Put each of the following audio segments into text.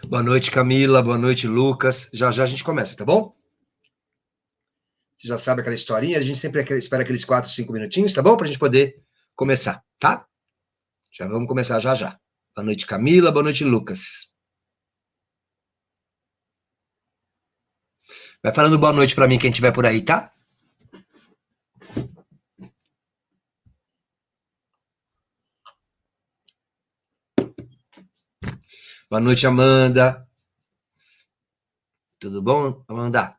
Boa noite, Camila. Boa noite, Lucas. Já já a gente começa, tá bom? Você já sabe aquela historinha, a gente sempre espera aqueles 4, 5 minutinhos, tá bom? Pra gente poder começar, tá? Já vamos começar já já. Boa noite, Camila. Boa noite, Lucas. Vai falando boa noite pra mim quem estiver por aí, tá? Boa noite, Amanda. Tudo bom, Amanda?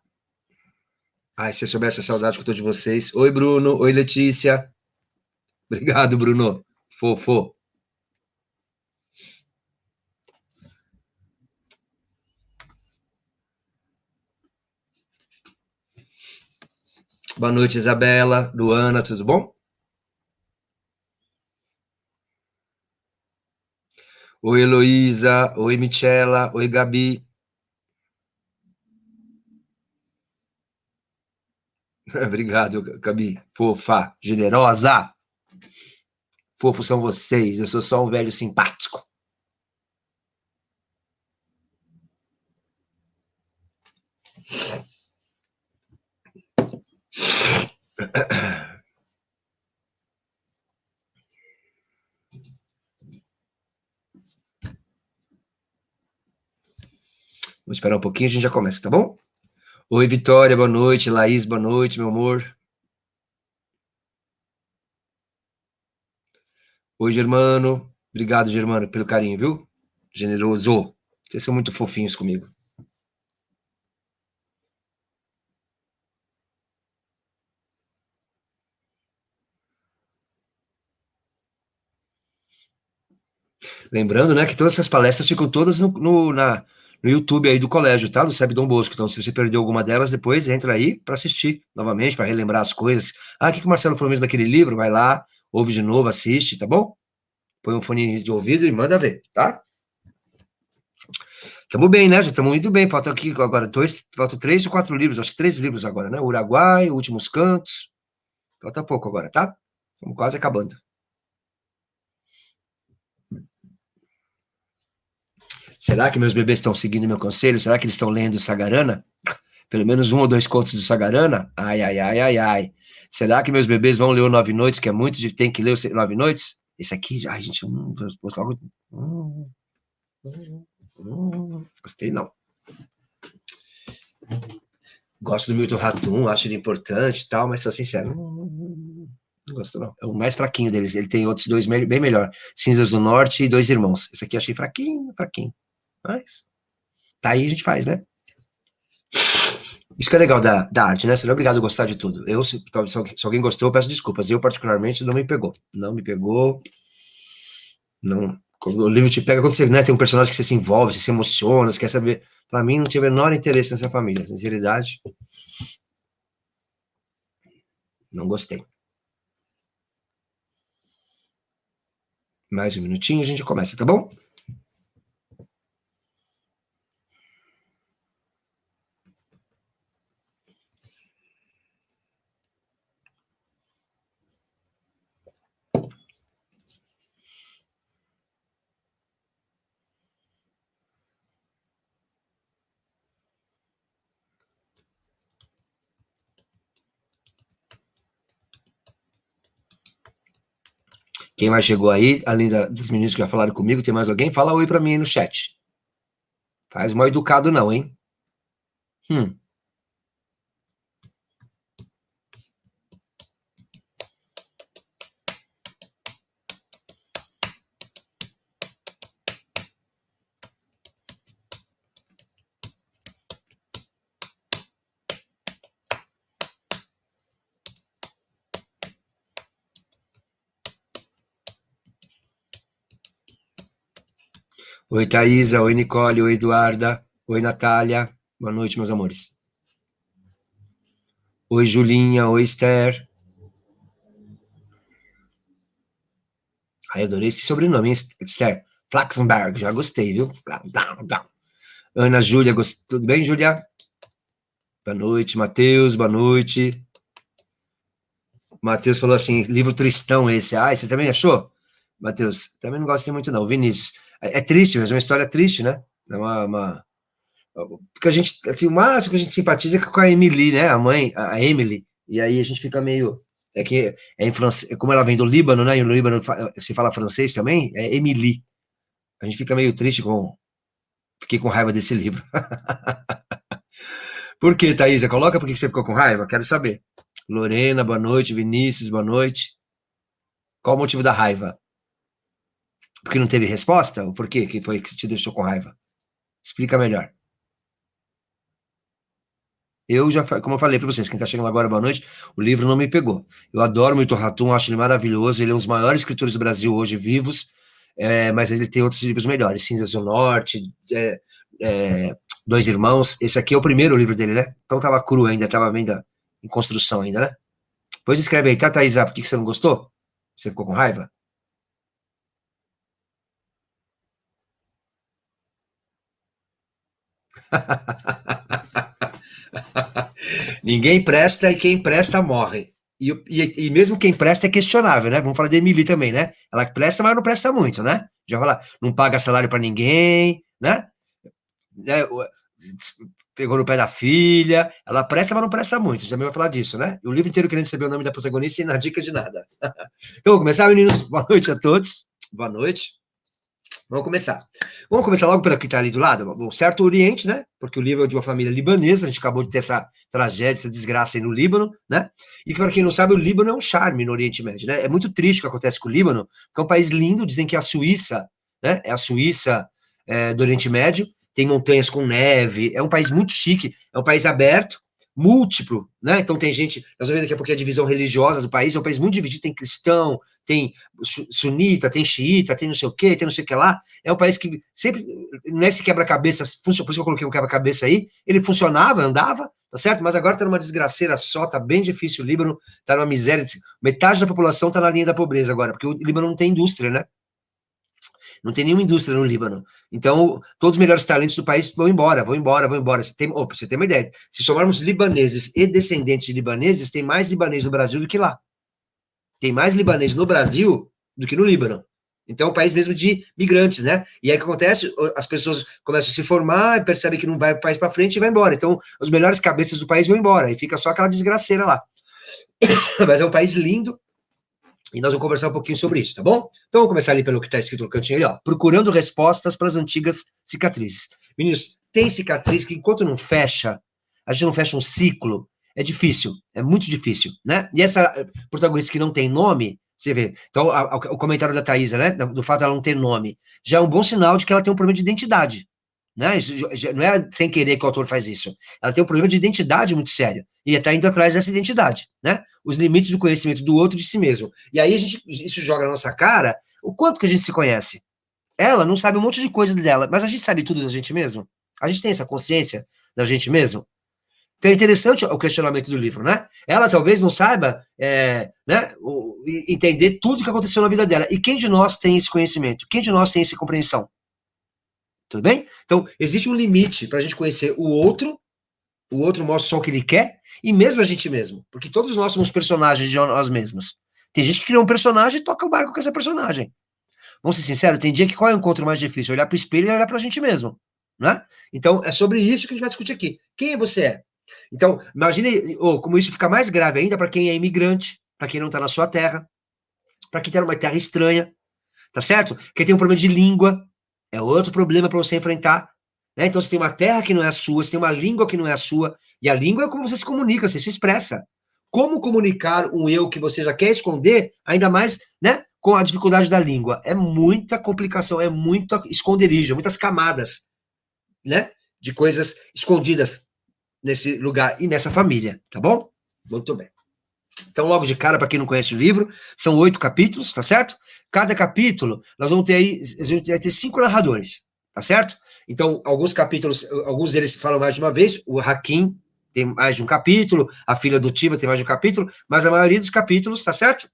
Ai, se eu soubesse a saudade que eu tô de vocês. Oi, Bruno. Oi, Letícia. Obrigado, Bruno. Fofo. Boa noite, Isabela. Luana, tudo bom? Oi, Heloísa. Oi, Michela. Oi, Gabi. Obrigado, Gabi. Fofa, generosa. Fofos são vocês. Eu sou só um velho simpático. Vamos esperar um pouquinho, a gente já começa, tá bom? Oi, Vitória, boa noite. Laís, boa noite, meu amor. Oi, Germano. Obrigado, Germano, pelo carinho, viu? Generoso. Vocês são muito fofinhos comigo. Lembrando, né, que todas essas palestras ficam todas no YouTube aí do colégio, tá? Do SEB Dom Bosco. Então, se você perdeu alguma delas, depois entra aí para assistir novamente, para relembrar as coisas. Ah, o que o Marcelo falou mesmo daquele livro? Vai lá, ouve de novo, assiste, tá bom? Põe um fone de ouvido e manda ver, tá? Tamo bem, né? Já estamos indo bem. Falta aqui agora faltam 3 ou 4 livros, acho que 3 livros agora, né? Uruguai, Últimos Cantos. Falta pouco agora, tá? Estamos quase acabando. Será que meus bebês estão seguindo meu conselho? Será que eles estão lendo Sagarana? Pelo menos 1 ou 2 contos do Sagarana? Ai, ai, ai, ai, ai. Será que meus bebês vão ler o Nove Noites, que é muito de tem que ler o Nove Noites? Esse aqui, ai, gente, logo. Gostei, não. Gosto do Milton Ratum, acho ele importante e tal, mas sou sincero, não gosto não. É o mais fraquinho deles. Ele tem outros dois bem melhor. Cinzas do Norte e Dois Irmãos. Esse aqui eu achei fraquinho, fraquinho. Mas tá aí, a gente faz, né? Isso que é legal da arte, né? Você não é obrigado a gostar de tudo. Se alguém gostou, eu peço desculpas. Eu, particularmente, não me pegou. Não me pegou. Não. Quando o livro te pega, quando você, né, tem um personagem que você se envolve, você se emociona, você quer saber. Pra mim, não tinha o menor interesse nessa família. Sinceridade, não gostei. Mais um minutinho, a gente começa, tá bom? Quem mais chegou aí, além dos meninos que já falaram comigo, tem mais alguém? Fala oi pra mim aí no chat. Faz mal educado não, hein? Hum. Oi, Thaisa. Oi, Nicole. Oi, Eduarda. Oi, Natália. Boa noite, meus amores. Oi, Julinha. Oi, Esther. Ai, adorei esse sobrenome, hein, Esther. Flaxenberg, já gostei, viu? Ana Júlia, tudo bem, Júlia? Boa noite, Matheus, boa noite. Matheus falou assim, livro tristão esse. Ah, você também achou? Matheus, também não gostei muito não. Vinícius, é triste, mas é uma história triste, né? É porque a gente, assim, o máximo que a gente simpatiza é com a Emily, né? A mãe, a Emily. E aí a gente fica meio... É que é em francês, como ela vem do Líbano, né? E no Líbano se fala francês também, é Emily. A gente fica meio triste com... Fiquei com raiva desse livro. Por que, Thaisa? Coloca por que você ficou com raiva? Quero saber. Lorena, boa noite. Vinícius, boa noite. Qual o motivo da raiva? Porque não teve resposta? Ou por quê que foi que te deixou com raiva? Explica melhor. Eu já, como eu falei para vocês, quem está chegando agora, boa noite, o livro não me pegou. Eu adoro o Milton Ratum, acho ele maravilhoso, ele é um dos maiores escritores do Brasil hoje vivos, mas ele tem outros livros melhores, Cinzas do Norte, é, Dois Irmãos, esse aqui é o primeiro livro dele, né? Então estava cru ainda, estava ainda em construção ainda, né? Pois escreve aí, tá, Thaisa, por que você não gostou? Você ficou com raiva? Ninguém presta e quem presta morre. E mesmo quem presta é questionável, né? Vamos falar de Emily também, né? Ela presta, mas não presta muito, né? Já falar, não paga salário para ninguém, né? Né? Pegou no pé da filha. Ela presta, mas não presta muito. Você também vai falar disso, né? E o livro inteiro querendo saber o nome da protagonista e na dica de nada. Então, vamos começar, meninos? Boa noite a todos. Boa noite. Vamos começar. Vamos começar logo pelo que está ali do lado. O Certo Oriente, né? Porque o livro é de uma família libanesa. A gente acabou de ter essa tragédia, essa desgraça aí no Líbano, né? E para quem não sabe, o Líbano é um charme no Oriente Médio, né? É muito triste o que acontece com o Líbano, que é um país lindo. Dizem que é a Suíça, né? É a Suíça do Oriente Médio. Tem montanhas com neve. É um país muito chique. É um país aberto, múltiplo, né? Então tem gente. Nós vamos ver daqui a pouco a divisão religiosa do país. É um país muito dividido. Tem cristão, tem sunita, tem xiita, tem não sei o quê, tem não sei o que lá. É um país que sempre, nesse quebra-cabeça, por isso que eu coloquei um quebra-cabeça aí, ele funcionava, andava, tá certo? Mas agora tá numa desgraceira só, tá bem difícil o Líbano, tá numa miséria, metade da população tá na linha da pobreza agora, porque o Líbano não tem indústria, né? Não tem nenhuma indústria no Líbano. Então, todos os melhores talentos do país vão embora, vão embora, vão embora. Você tem uma ideia. Se somarmos libaneses e descendentes de libaneses, tem mais libanês no Brasil do que lá. Tem mais libanês no Brasil do que no Líbano. Então, é um país mesmo de migrantes, né? E aí o que acontece? As pessoas começam a se formar, percebem que não vai o país para frente e vai embora. Então, os melhores cabeças do país vão embora e fica só aquela desgraceira lá. Mas é um país lindo e nós vamos conversar um pouquinho sobre isso, tá bom? Então, vamos começar ali pelo que está escrito no cantinho ali, ó. Procurando respostas para as antigas cicatrizes. Meninos, tem cicatriz que enquanto não fecha, a gente não fecha um ciclo, é difícil, é muito difícil, né? E essa protagonista que não tem nome, você vê. Então, o comentário da Thaisa, né? Do fato dela não ter nome, já é um bom sinal de que ela tem um problema de identidade. Né? Não é sem querer que o autor faz isso. Ela tem um problema de identidade muito sério. E está indo atrás dessa identidade. Né? Os limites do conhecimento do outro e de si mesmo. E aí isso joga na nossa cara o quanto que a gente se conhece. Ela não sabe um monte de coisa dela, mas a gente sabe tudo da gente mesmo? A gente tem essa consciência da gente mesmo? Então é interessante o questionamento do livro, né? Ela talvez não saiba né, entender tudo que aconteceu na vida dela. E quem de nós tem esse conhecimento? Quem de nós tem essa compreensão? Tudo bem? Então, existe um limite para a gente conhecer o outro mostra só o que ele quer, e mesmo a gente mesmo. Porque todos nós somos personagens de nós mesmos. Tem gente que cria um personagem e toca o barco com essa personagem. Vamos ser sinceros, tem dia que qual é o encontro mais difícil? Olhar para o espelho e olhar para a gente mesmo. Né? Então, é sobre isso que a gente vai discutir aqui. Quem você é? Então, imagine como isso fica mais grave ainda para quem é imigrante, para quem não está na sua terra, para quem está numa terra estranha, tá certo? Quem tem um problema de língua, é outro problema para você enfrentar. Né? Então, você tem uma terra que não é a sua, você tem uma língua que não é a sua, e a língua é como você se comunica, você se expressa. Como comunicar um eu que você já quer esconder, ainda mais, né, com a dificuldade da língua? É muita complicação, é muito esconderijo, muitas camadas, né, de coisas escondidas nesse lugar e nessa família, tá bom? Muito bem. Então, logo de cara, para quem não conhece o livro, são 8 capítulos, tá certo? Cada capítulo, nós vamos ter aí, a gente vai ter 5 narradores, tá certo? Então, alguns capítulos, alguns deles falam mais de uma vez, o Hakim tem mais de um capítulo, a filha adotiva tem mais de um capítulo, mas a maioria dos capítulos, tá certo?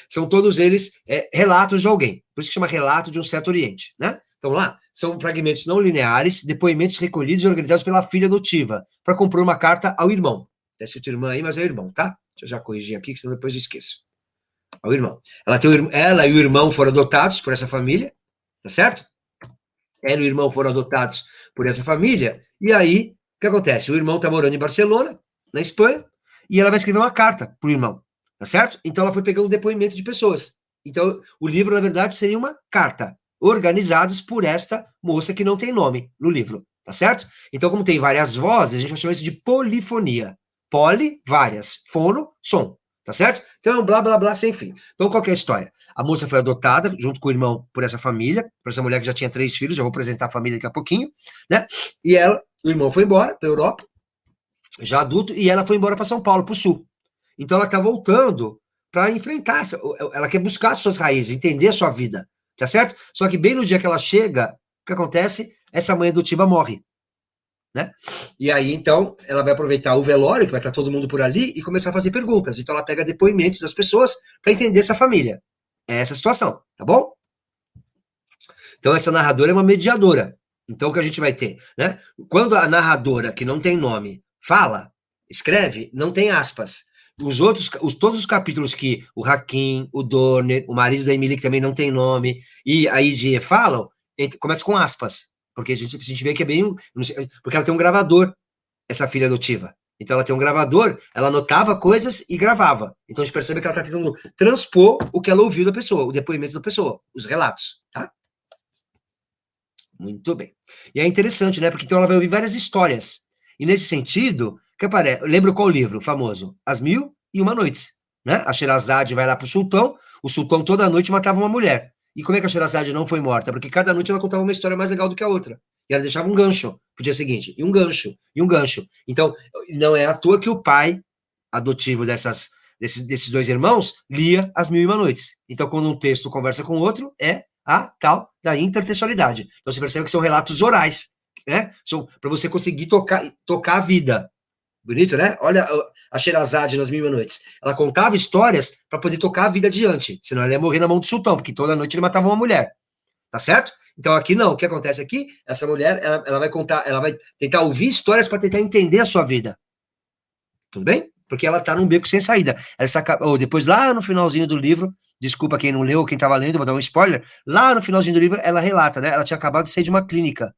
São todos eles relatos de alguém, por isso que chama relato de um certo Oriente, né? Então lá, são fragmentos não lineares, depoimentos recolhidos e organizados pela filha adotiva, para compor uma carta ao irmão. É escrito irmã aí, mas é irmão, tá? Deixa eu já corrigir aqui, que senão depois eu esqueço. Ao irmão. Ela e o irmão foram adotados por essa família, tá certo? Ela e o irmão foram adotados por essa família, e aí, o que acontece? O irmão tá morando em Barcelona, na Espanha, e ela vai escrever uma carta pro irmão, tá certo? Então ela foi pegando depoimento de pessoas. Então, o livro, na verdade, seria uma carta, organizados por esta moça que não tem nome no livro, tá certo? Então, como tem várias vozes, a gente vai chamar isso de polifonia. Poli, várias. Fono, som, tá certo? Então é um blá, blá, blá, sem fim. Então, qual que é a história? A moça foi adotada, junto com o irmão, por essa família, por essa mulher que já tinha 3 filhos, já vou apresentar a família daqui a pouquinho, né? E o irmão foi embora para a Europa, já adulto, e ela foi embora para São Paulo, para o sul. Então ela está voltando para enfrentar, ela quer buscar as suas raízes, entender a sua vida, tá certo? Só que bem no dia que ela chega, o que acontece? Essa mãe adotiva morre, né? E aí, então, ela vai aproveitar o velório, que vai estar todo mundo por ali, e começar a fazer perguntas. Então ela pega depoimentos das pessoas para entender essa família. É essa a situação, tá bom? Então essa narradora é uma mediadora. Então o que a gente vai ter, né? Quando a narradora, que não tem nome, fala, escreve, não tem aspas. Todos os capítulos que o Hakim, o Dorner, o marido da Emily, que também não tem nome, e a Izie falam, começa com aspas. Porque a gente vê que é bem. Porque ela tem um gravador, essa filha adotiva. Então ela tem um gravador, ela anotava coisas e gravava. Então a gente percebe que ela está tentando transpor o que ela ouviu da pessoa, o depoimento da pessoa, os relatos, tá? Muito bem. E é interessante, né? Porque então ela vai ouvir várias histórias. E nesse sentido, que aparece, lembra qual livro famoso? As Mil e Uma Noites, né? A Sherazade vai lá pro sultão, o sultão toda noite matava uma mulher. E como é que a Sherazade não foi morta? Porque cada noite ela contava uma história mais legal do que a outra. E ela deixava um gancho pro dia seguinte, e um gancho, e um gancho. Então, não é à toa que o pai adotivo desses dois irmãos lia As Mil e Uma Noites. Então, quando um texto conversa com o outro, é a tal da intertextualidade. Então você percebe que são relatos orais, né? Para você conseguir tocar a vida. Bonito, né? Olha a Sherazade nas Mil e Uma Noites. Ela contava histórias para poder tocar a vida adiante, senão ela ia morrer na mão do sultão, porque toda noite ele matava uma mulher. Tá certo? Então aqui não. O que acontece aqui? Essa mulher, ela vai contar, ela vai tentar ouvir histórias para tentar entender a sua vida. Tudo bem? Porque ela tá num beco sem saída. Depois, lá no finalzinho do livro, desculpa quem não leu, quem estava lendo, vou dar um spoiler. Lá no finalzinho do livro, ela relata, né? Ela tinha acabado de sair de uma clínica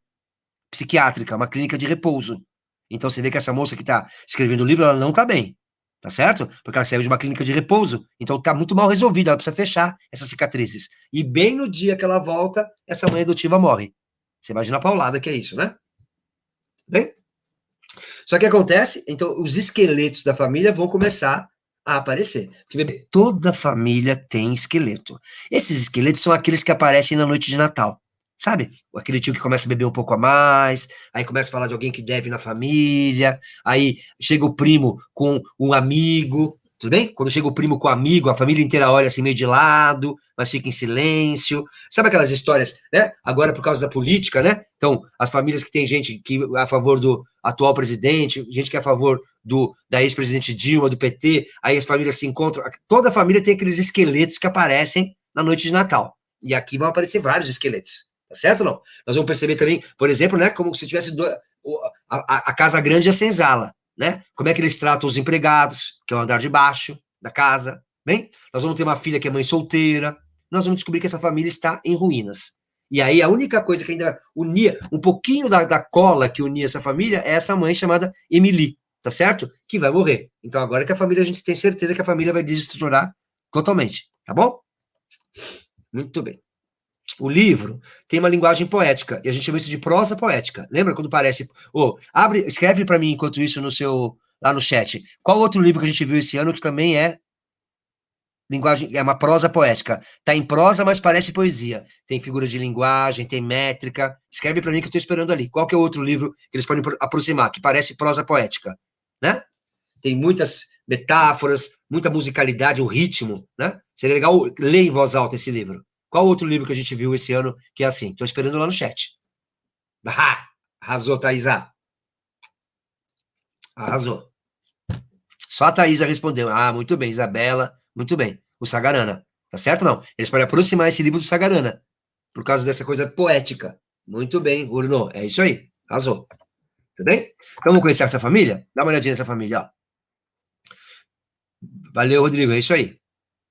psiquiátrica, uma clínica de repouso. Então você vê que essa moça que está escrevendo o livro, ela não está bem, tá certo? Porque ela saiu de uma clínica de repouso, então está muito mal resolvida, ela precisa fechar essas cicatrizes. E bem no dia que ela volta, essa mãe adotiva morre. Você imagina a paulada que é isso, né? Bem? Só que acontece, então os esqueletos da família vão começar a aparecer. Porque toda família tem esqueleto. Esses esqueletos são aqueles que aparecem na noite de Natal. Sabe? Aquele tio que começa a beber um pouco a mais, aí começa a falar de alguém que deve na família, aí chega o primo com um amigo, tudo bem? Quando chega o primo com o amigo, a família inteira olha assim meio de lado, mas fica em silêncio. Sabe aquelas histórias, né? Agora por causa da política, né? Então, as famílias que tem gente que é a favor do atual presidente, gente que é a favor da ex-presidente Dilma, do PT, aí as famílias se encontram. Toda família tem aqueles esqueletos que aparecem na noite de Natal. E aqui vão aparecer vários esqueletos. Tá certo ou não? Nós vamos perceber também, por exemplo, né, como se tivesse a casa grande e a senzala, né? Como é que eles tratam os empregados, que é o andar de baixo da casa, bem? Nós vamos ter uma filha que é mãe solteira, nós vamos descobrir que essa família está em ruínas. E aí a única coisa que ainda unia, um pouquinho da cola que unia essa família, é essa mãe chamada Emily, tá certo? Que vai morrer. Então agora que a família, a gente tem certeza que a família vai desestruturar totalmente, tá bom? Muito bem. O livro tem uma linguagem poética, e a gente chama isso de prosa poética. Lembra quando parece... escreve para mim, enquanto isso, lá no chat. Qual outro livro que a gente viu esse ano que também é uma prosa poética? Tá em prosa, mas parece poesia. Tem figura de linguagem, tem métrica. Escreve para mim que eu tô esperando ali. Qual que é o outro livro que eles podem aproximar, que parece prosa poética, né? Tem muitas metáforas, muita musicalidade, o ritmo, né? Seria legal ler em voz alta esse livro. Qual outro livro que a gente viu esse ano que é assim? Tô esperando lá no chat. Ah, arrasou, Thaisa. Arrasou. Só a Thaisa respondeu. Ah, muito bem, Isabela, muito bem. O Sagarana. Tá certo ou não? Eles podem aproximar esse livro do Sagarana, por causa dessa coisa poética. Muito bem, Urno. É isso aí. Arrasou. Tudo bem? Então vamos conhecer essa família? Dá uma olhadinha nessa família, ó. Valeu, Rodrigo. É isso aí.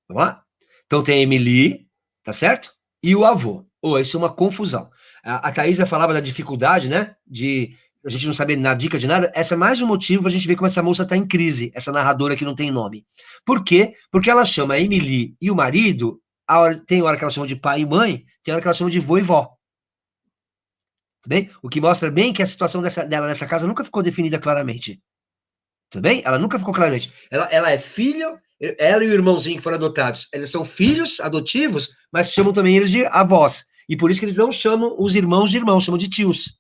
Vamos lá? Então tem a Emily, tá certo? E o avô. Isso é uma confusão. A Thaisa falava da dificuldade, né? De a gente não saber na dica de nada. Essa é mais um motivo pra gente ver como essa moça tá em crise, essa narradora que não tem nome. Por quê? Porque ela chama a Emily e o marido, tem hora que ela chama de pai e mãe, tem hora que ela chama de vô e vó. Tudo bem? O que mostra bem que a situação dela nessa casa nunca ficou definida claramente. Tudo bem? Ela nunca ficou claramente. Ela é filho, ela e o irmãozinho que foram adotados, eles são filhos adotivos, mas chamam também eles de avós. E por isso que eles não chamam os irmãos de irmãos, chamam de tios.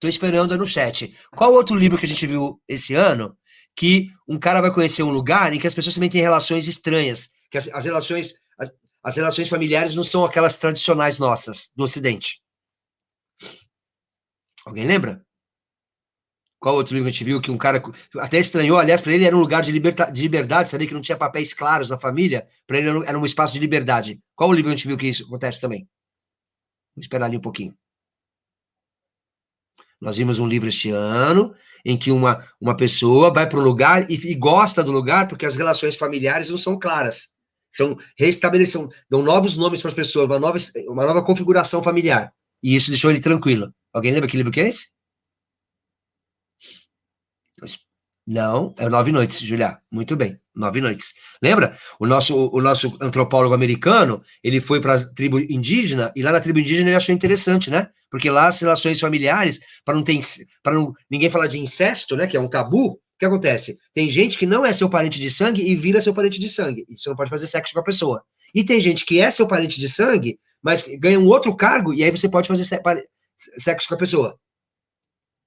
Tô esperando no chat. Qual outro livro que a gente viu esse ano que um cara vai conhecer um lugar em que as pessoas também têm relações estranhas, que as relações familiares não são aquelas tradicionais nossas, do Ocidente. Alguém lembra? Qual outro livro a gente viu que um cara até estranhou? Aliás, para ele era um lugar de liberdade, sabia que não tinha papéis claros na família, para ele era um espaço de liberdade. Qual o livro a gente viu que isso acontece também? Vamos esperar ali um pouquinho. Nós vimos um livro este ano em que uma pessoa vai para um lugar e gosta do lugar porque as relações familiares não são claras. São restabelecidas, dão novos nomes para as pessoas, uma nova configuração familiar. E isso deixou ele tranquilo. Alguém lembra que livro que é esse? Não, é Nove Noites, Julia. Muito bem, Nove Noites. Lembra? O nosso antropólogo americano, ele foi para a tribo indígena, e lá na tribo indígena ele achou interessante, né? Porque lá as relações familiares, para ninguém falar de incesto, né? Que é um tabu, o que acontece? Tem gente que não é seu parente de sangue e vira seu parente de sangue. E você não pode fazer sexo com a pessoa. E tem gente que é seu parente de sangue, mas ganha um outro cargo, e aí você pode fazer sexo com a pessoa.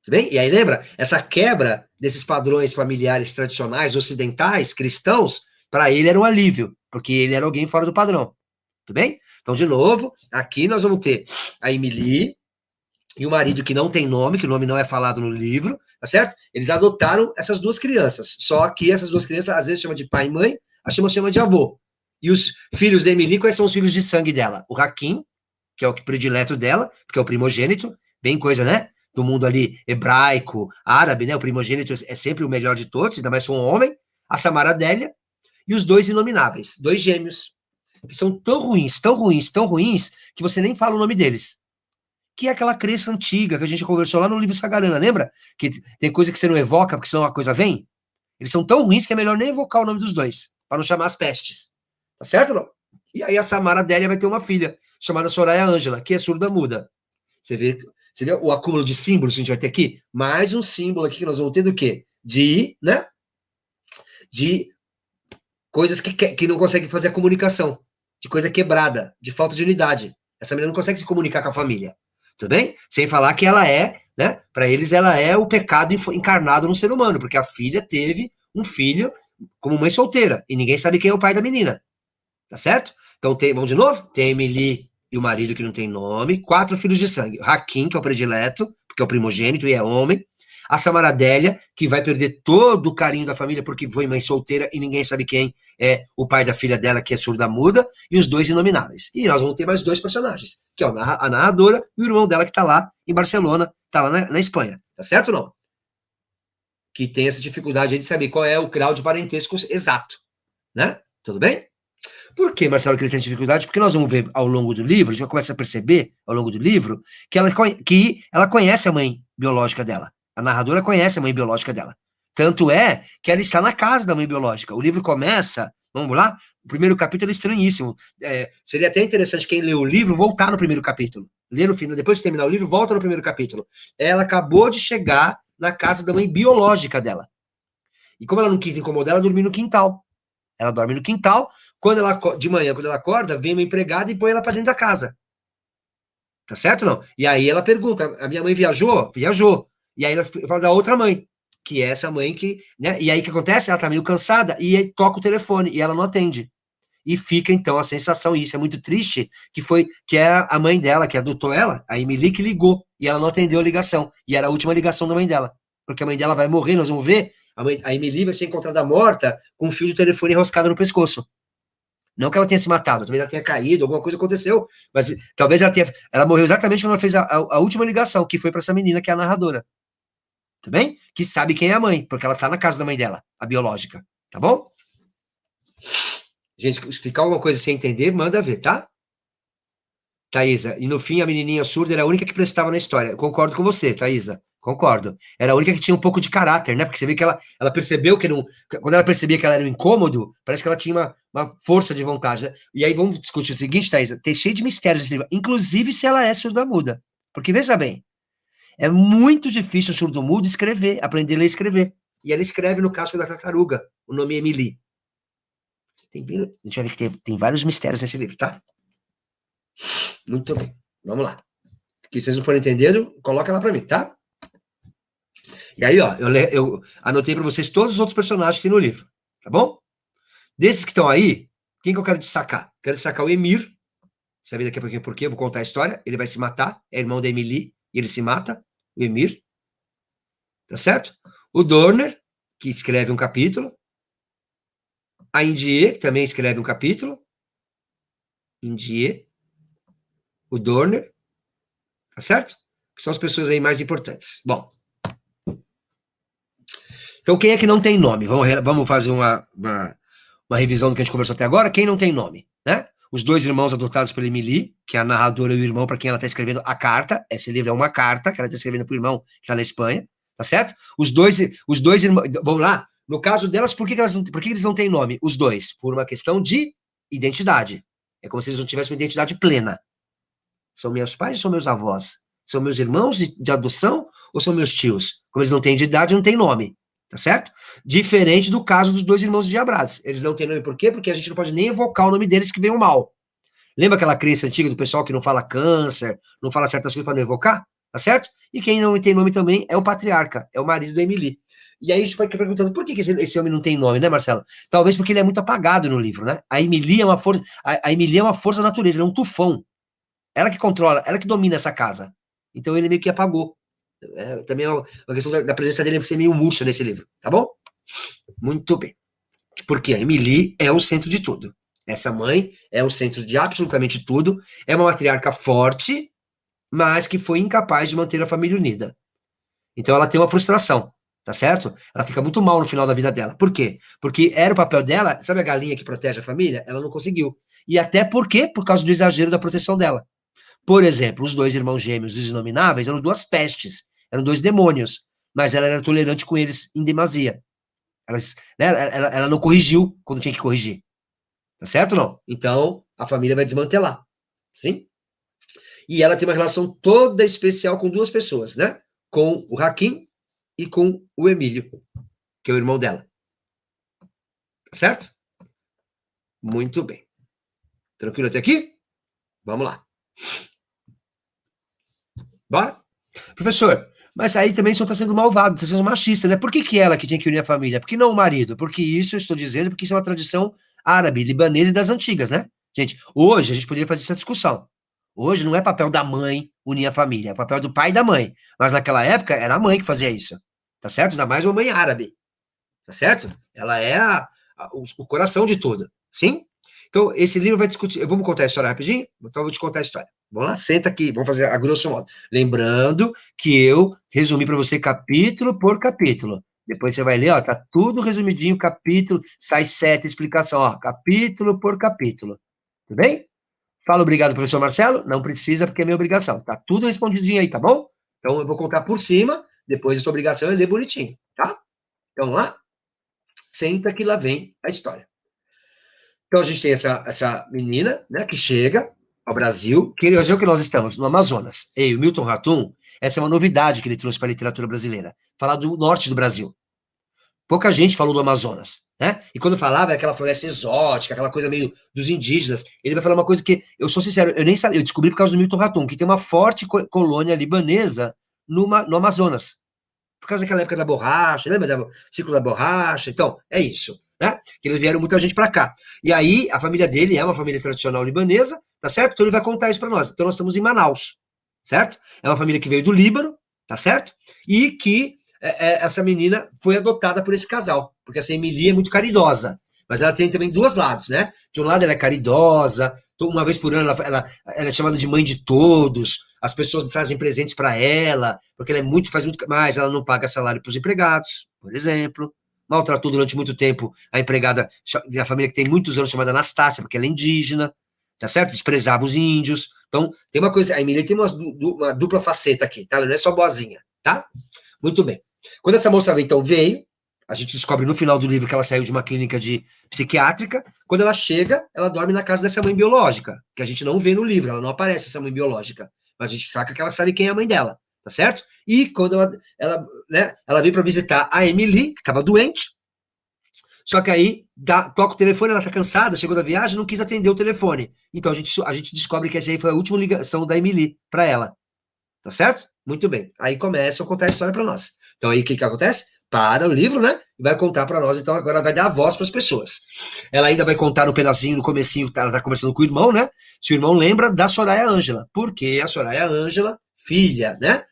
Tudo bem? E aí, lembra? Essa quebra desses padrões familiares tradicionais, ocidentais, cristãos, para ele era um alívio, porque ele era alguém fora do padrão. Tudo bem? Então, de novo, aqui nós vamos ter a Emily e o marido que não tem nome, que o nome não é falado no livro, tá certo? Eles adotaram essas duas crianças. Só que essas duas crianças, às vezes, chama de pai e mãe, a chama de avô. E os filhos da Emily, quais são os filhos de sangue dela? O Hakim, que é o predileto dela, porque é o primogênito, bem coisa, né? Do mundo ali hebraico, árabe, né? O primogênito é sempre o melhor de todos, ainda mais se for um homem. A Samaradélia e os dois inomináveis, dois gêmeos, que são tão ruins, tão ruins, tão ruins, que você nem fala o nome deles. Que é aquela crença antiga que a gente conversou lá no livro Sagarana, lembra? Que tem coisa que você não evoca porque senão a coisa vem. Eles são tão ruins que é melhor nem evocar o nome dos dois, para não chamar as pestes. Tá certo ou não? E aí a Samara Délia vai ter uma filha, chamada Soraya Ângela, que é surda-muda. Você vê o acúmulo de símbolos que a gente vai ter aqui? Mais um símbolo aqui que nós vamos ter do quê? Né? De coisas que não conseguem fazer a comunicação, de coisa quebrada, de falta de unidade. Essa menina não consegue se comunicar com a família. Tudo bem? Sem falar que ela é, né? Para eles, ela é o pecado encarnado no ser humano, porque a filha teve um filho como mãe solteira, e ninguém sabe quem é o pai da menina. Tá certo? Então, vamos de novo? Tem a Emily e o marido que não tem nome, 4 filhos de sangue. Hakim, que é o predileto, porque é o primogênito e é homem. A Samaradélia, que vai perder todo o carinho da família porque foi mãe solteira e ninguém sabe quem é o pai da filha dela, que é surda-muda, e os dois inomináveis. E nós vamos ter mais 2 personagens, que é a narradora e o irmão dela que tá lá em Barcelona, tá lá na Espanha. Tá certo ou não? Que tem essa dificuldade de saber qual é o grau de parentesco exato, né? Tudo bem? Por que, Marcelo, que ele tem dificuldade? Porque nós vamos ver ao longo do livro, a gente começa a perceber ao longo do livro que ela conhece a mãe biológica dela. A narradora conhece a mãe biológica dela. Tanto é que ela está na casa da mãe biológica. O livro começa, vamos lá, o primeiro capítulo é estranhíssimo. Seria até interessante quem lê o livro voltar no primeiro capítulo. Lê no final, depois de terminar o livro, volta no primeiro capítulo. Ela acabou de chegar na casa da mãe biológica dela. E como ela não quis incomodar, ela dormiu no quintal. Ela dorme no quintal, de manhã, quando ela acorda, vem uma empregada e põe ela para dentro da casa. Tá certo ou não? E aí ela pergunta, a minha mãe viajou? Viajou. E aí ela fala da outra mãe, que é essa mãe que, né? E aí o que acontece? Ela tá meio cansada e aí toca o telefone e ela não atende. e fica, então, a sensação, e isso é muito triste, que é a mãe dela, que adotou ela, a Emily, que ligou, e ela não atendeu a ligação, e era a última ligação da mãe dela, porque a mãe dela vai morrer, nós vamos ver, a Emily vai ser encontrada morta com um fio de telefone enroscado no pescoço. Não que ela tenha se matado, talvez ela tenha caído, alguma coisa aconteceu, mas talvez ela morreu exatamente quando ela fez a última ligação, que foi para essa menina, que é a narradora. Tá bem? Que sabe quem é a mãe, porque ela tá na casa da mãe dela, a biológica. Tá bom? Gente, se ficar alguma coisa sem entender, manda ver, tá? Thaisa, e no fim a menininha surda era a única que prestava na história. Eu concordo com você, Thaisa. Concordo. Era a única que tinha um pouco de caráter, né? Porque você vê que ela percebeu que não. Quando ela percebia que ela era um incômodo, parece que ela tinha uma força de vontade, né? E aí vamos discutir o seguinte, Thaisa: tem cheio de mistérios esse livro, inclusive se ela é surda-muda. Porque veja bem, é muito difícil o surdo-mudo escrever, aprender a ler e escrever. E ela escreve no casco da tartaruga, o nome é Emily. A gente vai ver que tem vários mistérios nesse livro, tá? Muito bem. Vamos lá. Se vocês não forem entendendo, coloca lá para mim, tá? E aí, ó, eu anotei para vocês todos os outros personagens que tem no livro, tá bom? Desses que estão aí, quem que eu quero destacar? Quero destacar o Emir. Você vai ver daqui a pouquinho por quê, vou contar a história. Ele vai se matar, é irmão da Emily, e ele se mata, o Emir. Tá certo? O Dorner, que escreve um capítulo. A Indie, que também escreve um capítulo. Indie. O Dorner. Tá certo? Que são as pessoas aí mais importantes. Bom. Então, quem é que não tem nome? Vamos fazer uma revisão do que a gente conversou até agora. Quem não tem nome, né? Os dois irmãos adotados pela Emily, que é a narradora e o irmão para quem ela está escrevendo a carta. Esse livro é uma carta que ela está escrevendo para o irmão que está na Espanha, tá certo? Os dois irmãos. Vamos lá? No caso delas, por que eles não têm nome? Os dois, por uma questão de identidade. É como se eles não tivessem uma identidade plena. São meus pais ou são meus avós? São meus irmãos de adoção ou são meus tios? Como eles não têm idade, não têm nome. Tá certo? Diferente do caso dos dois irmãos diabrados. Eles não têm nome por quê? Porque a gente não pode nem evocar o nome deles que vem o mal. Lembra aquela crença antiga do pessoal que não fala câncer, não fala certas coisas para não evocar? Tá certo? E quem não tem nome também é o patriarca, é o marido da Emily. E aí a gente fica perguntando, por que esse homem não tem nome, né, Marcelo? Talvez porque ele é muito apagado no livro, né? A Emily é uma força, a Emily é uma força da natureza, ele é um tufão. Ela que controla, ela que domina essa casa. Então ele meio que apagou. Também é uma questão da presença dele ser meio murcha nesse livro, tá bom? Muito bem. Porque a Emily é o centro de tudo. Essa mãe é o centro de absolutamente tudo. É uma matriarca forte, mas que foi incapaz de manter a família unida. Então ela tem uma frustração, tá certo? Ela fica muito mal no final da vida dela. Por quê? Porque era o papel dela, sabe a galinha que protege a família? Ela não conseguiu. E até por quê? Por causa do exagero da proteção dela. Por exemplo, os dois irmãos gêmeos, os inomináveis, eram duas pestes, eram dois demônios, mas ela era tolerante com eles em demasia. Ela não corrigiu quando tinha que corrigir. Tá certo ou não? Então, a família vai desmantelar. Sim? E ela tem uma relação toda especial com duas pessoas, né? Com o Hakim e com o Emílio, que é o irmão dela. Tá certo? Muito bem. Tranquilo até aqui? Vamos lá. Bora? Professor, mas aí também o senhor está sendo malvado, está sendo machista, né? Por que ela que tinha que unir a família? Por que não o marido? Porque isso eu estou dizendo, porque isso é uma tradição árabe, libanesa e das antigas, né? Gente, hoje a gente poderia fazer essa discussão. Hoje não é papel da mãe unir a família, é papel do pai e da mãe. Mas naquela época era a mãe que fazia isso, tá certo? Ainda mais uma mãe árabe, tá certo? Ela é o coração de tudo, sim? Então, esse livro vai discutir. Vamos contar a história rapidinho? Então, eu vou te contar a história. Vamos lá, senta aqui, vamos fazer a grosso modo. Lembrando que eu resumi para você capítulo por capítulo. Depois você vai ler, ó, tá tudo resumidinho, capítulo, sai 7, explicação, ó, capítulo por capítulo. Tudo bem? Fala obrigado, professor Marcelo? Não precisa, porque é minha obrigação. Tá tudo respondidinho aí, tá bom? Então, eu vou contar por cima, depois a sua obrigação é ler bonitinho, tá? Então, vamos lá? Senta que lá vem a história. Então, a gente tem essa menina, né, que chega ao Brasil, que hoje é o que nós estamos, no Amazonas. E o Milton Ratum, essa é uma novidade que ele trouxe para a literatura brasileira, falar do norte do Brasil. Pouca gente falou do Amazonas, né? E quando falava, era aquela floresta exótica, aquela coisa meio dos indígenas. Ele vai falar uma coisa que, eu sou sincero, eu nem sabia, eu descobri por causa do Milton Ratum, que tem uma forte colônia libanesa no Amazonas. Por causa daquela época da borracha, lembra do ciclo da borracha? Então, é isso, né? Que eles vieram muita gente para cá. E aí, a família dele é uma família tradicional libanesa, tá certo? Então ele vai contar isso para nós. Então nós estamos em Manaus, certo? É uma família que veio do Líbano, tá certo? E que essa menina foi adotada por esse casal, porque essa Emily é muito caridosa, mas ela tem também dois lados, né? De um lado ela é caridosa, uma vez por ano ela é chamada de mãe de todos, as pessoas trazem presentes para ela, porque ela faz muito mais, ela não paga salário para os empregados, por exemplo, maltratou durante muito tempo a empregada da família que tem muitos anos, chamada Anastácia, porque ela é indígena, tá certo? Desprezava os índios. Então, tem uma coisa, a Emily tem uma dupla faceta aqui, tá? Ela não é só boazinha, tá? Muito bem. Quando essa moça então veio, a gente descobre no final do livro que ela saiu de uma clínica psiquiátrica. Quando ela chega, ela dorme na casa dessa mãe biológica, que a gente não vê no livro, ela não aparece, essa mãe biológica, mas a gente saca que ela sabe quem é a mãe dela, tá certo? E quando ela veio para visitar a Emily, que estava doente, só que aí toca o telefone, ela tá cansada, chegou da viagem, não quis atender o telefone. Então a gente descobre que essa aí foi a última ligação da Emily para ela. Tá certo? Muito bem. Aí começa a contar a história para nós. Então aí o que acontece? Para o livro, né? E vai contar para nós. Então agora vai dar a voz para as pessoas. Ela ainda vai contar no pedacinho, no comecinho, ela tá conversando com o irmão, né? Se o irmão lembra da Soraya Ângela. Porque a Soraya Ângela, filha, né?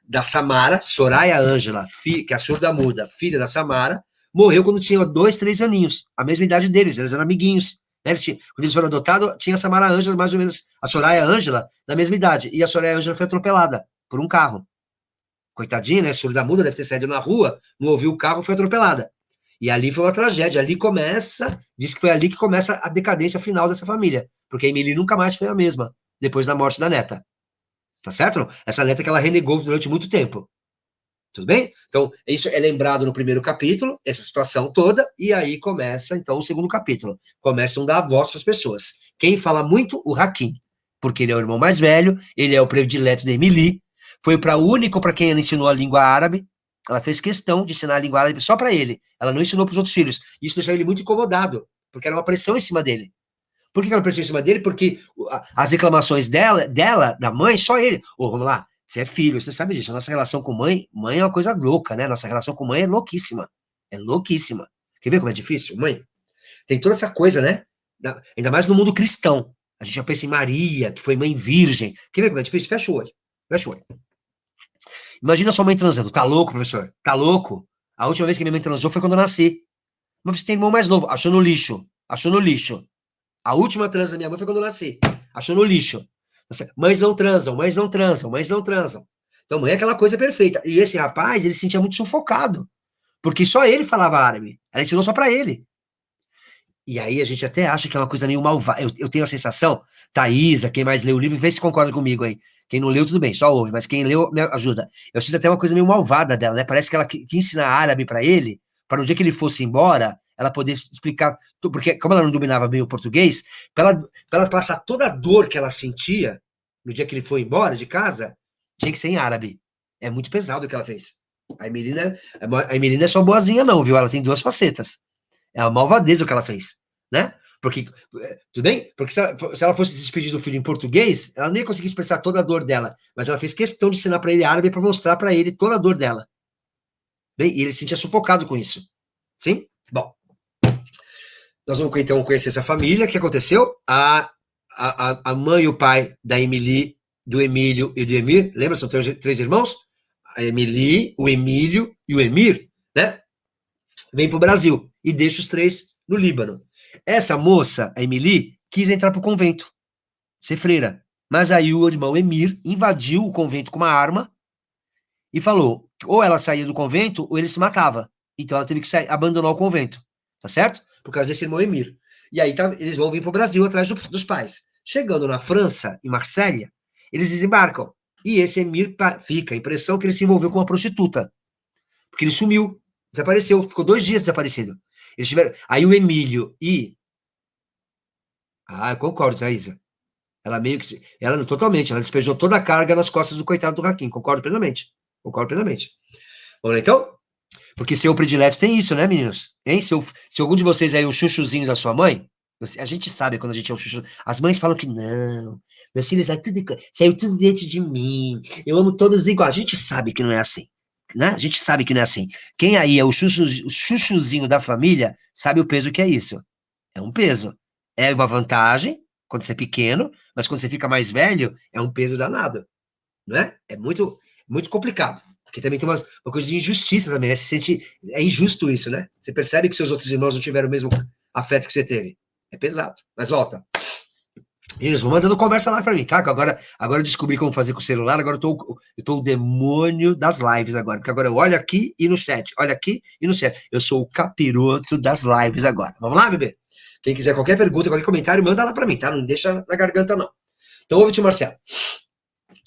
Da Samara, Soraya Ângela, que é a surda muda, filha da Samara, morreu quando tinha 2, 3 aninhos. A mesma idade deles, eles eram amiguinhos. Né? Quando eles foram adotados, tinha a Samara Ângela, mais ou menos, a Soraya Ângela, na mesma idade. E a Soraya Ângela foi atropelada por um carro. Coitadinha, né? Surda muda, deve ter saído na rua, não ouviu o carro, foi atropelada. E ali foi uma tragédia. Ali começa, diz que foi ali que começa a decadência final dessa família. Porque a Emily nunca mais foi a mesma, depois da morte da neta. Tá certo? Não? Essa neta que ela renegou durante muito tempo. Tudo bem? Então, isso é lembrado no primeiro capítulo, essa situação toda, e aí começa, então, o segundo capítulo. Começam a dar voz para as pessoas. Quem fala muito? O Hakim, porque ele é o irmão mais velho, ele é o predileto da Emily, foi para o único para quem ela ensinou a língua árabe, ela fez questão de ensinar a língua árabe só para ele, ela não ensinou para os outros filhos. Isso deixou ele muito incomodado, porque era uma pressão em cima dele. Por que era uma pressão em cima dele? Porque as reclamações dela, da mãe, só ele. Vamos lá, você é filho, você sabe disso. A nossa relação com mãe é uma coisa louca, né? Nossa relação com mãe é louquíssima. É louquíssima. Quer ver como é difícil? Mãe, tem toda essa coisa, né? Ainda mais no mundo cristão. A gente já pensa em Maria, que foi mãe virgem. Quer ver como é difícil? Fecha o olho. Fecha o olho. Imagina sua mãe transando. Tá louco, professor? Tá louco? A última vez que minha mãe transou foi quando eu nasci. Mas você tem irmão mais novo. Achou no lixo. Achou no lixo. A última transa da minha mãe foi quando eu nasci. Achou no lixo. Mães não transam, mães não transam, mães não transam. Então, mãe é aquela coisa perfeita. E esse rapaz, ele se sentia muito sufocado. Porque só ele falava árabe. Ela ensinou só para ele. E aí a gente até acha que é uma coisa meio malvada. Eu tenho a sensação, Thaisa, quem mais leu o livro, vê se concorda comigo aí. Quem não leu, tudo bem, só ouve. Mas quem leu, me ajuda. Eu sinto até uma coisa meio malvada dela, né? Parece que ela quis ensinar árabe para ele, para no dia que ele fosse embora, ela poder explicar. Porque, como ela não dominava bem o português, para ela passar toda a dor que ela sentia no dia que ele foi embora de casa, tinha que ser em árabe. É muito pesado o que ela fez. A Emelina é só boazinha, não, viu? Ela tem duas facetas. É uma malvadeza o que ela fez, né? Porque, tudo bem? Porque se ela fosse se despedir do filho em português, ela não ia conseguir expressar toda a dor dela, mas ela fez questão de ensinar para ele árabe para mostrar para ele toda a dor dela. Bem, e ele se sentia sufocado com isso. Sim? Bom, nós vamos então conhecer essa família. O que aconteceu? A mãe e o pai da Emily, do Emílio e do Emir, lembra? São três irmãos? A Emily, o Emílio e o Emir, né? Vem para o Brasil e deixa os três no Líbano. Essa moça, a Emily, quis entrar para o convento, ser freira. Mas aí o irmão Emir invadiu o convento com uma arma e falou que ou ela saía do convento ou ele se matava. Então ela teve que abandonar o convento, tá certo? Por causa desse irmão Emir. E aí eles vão vir para o Brasil atrás dos pais. Chegando na França, em Marselha, eles desembarcam. E esse Emir fica a impressão que ele se envolveu com uma prostituta. Porque ele sumiu, desapareceu, ficou 2 dias desaparecido. Aí o Emílio e... eu concordo, Thaisa. Ela meio que... Totalmente, ela despejou toda a carga nas costas do coitado do Hakim. Concordo plenamente. Concordo plenamente. Vamos lá, então? Porque seu predileto tem isso, né, meninos? Hein? Se algum de vocês é um chuchuzinho da sua mãe, a gente sabe quando a gente é um chuchu. As mães falam que não. Meus filhos saiu tudo dentro de mim. Eu amo todos igual. A gente sabe que não é assim. né? A gente sabe que não é assim. Quem aí é o chuchuzinho da família, sabe o peso que é isso. É um peso. É uma vantagem quando você é pequeno, mas quando você fica mais velho, é um peso danado, não é? É muito, muito complicado. Porque também tem uma coisa de injustiça também, né? Você sente, é injusto isso, né? Você percebe que seus outros irmãos não tiveram o mesmo afeto que você teve. É pesado. Mas volta. Eles vão mandando conversa lá pra mim, tá? Que agora eu descobri como fazer com o celular, agora eu tô o demônio das lives agora, porque agora eu olho aqui e no chat, olho aqui e no chat. Eu sou o capiroto das lives agora. Vamos lá, bebê? Quem quiser qualquer pergunta, qualquer comentário, manda lá pra mim, tá? Não deixa na garganta, não. Então, ouve, tio Marcelo.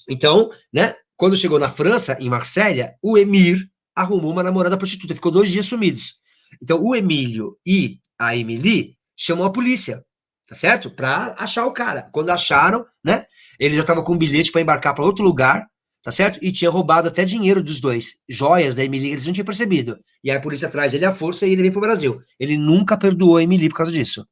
Então, né, quando chegou na França, em Marsella, o Emir arrumou uma namorada prostituta, ficou 2 dias sumidos. Então, o Emílio e a Emily chamou a polícia, tá certo? Pra achar o cara. Quando acharam, né, ele já tava com um bilhete para embarcar para outro lugar, tá certo? E tinha roubado até dinheiro dos dois, joias da Emily, eles não tinham percebido. E aí a polícia traz ele à força e ele vem pro Brasil. Ele nunca perdoou a Emily por causa disso.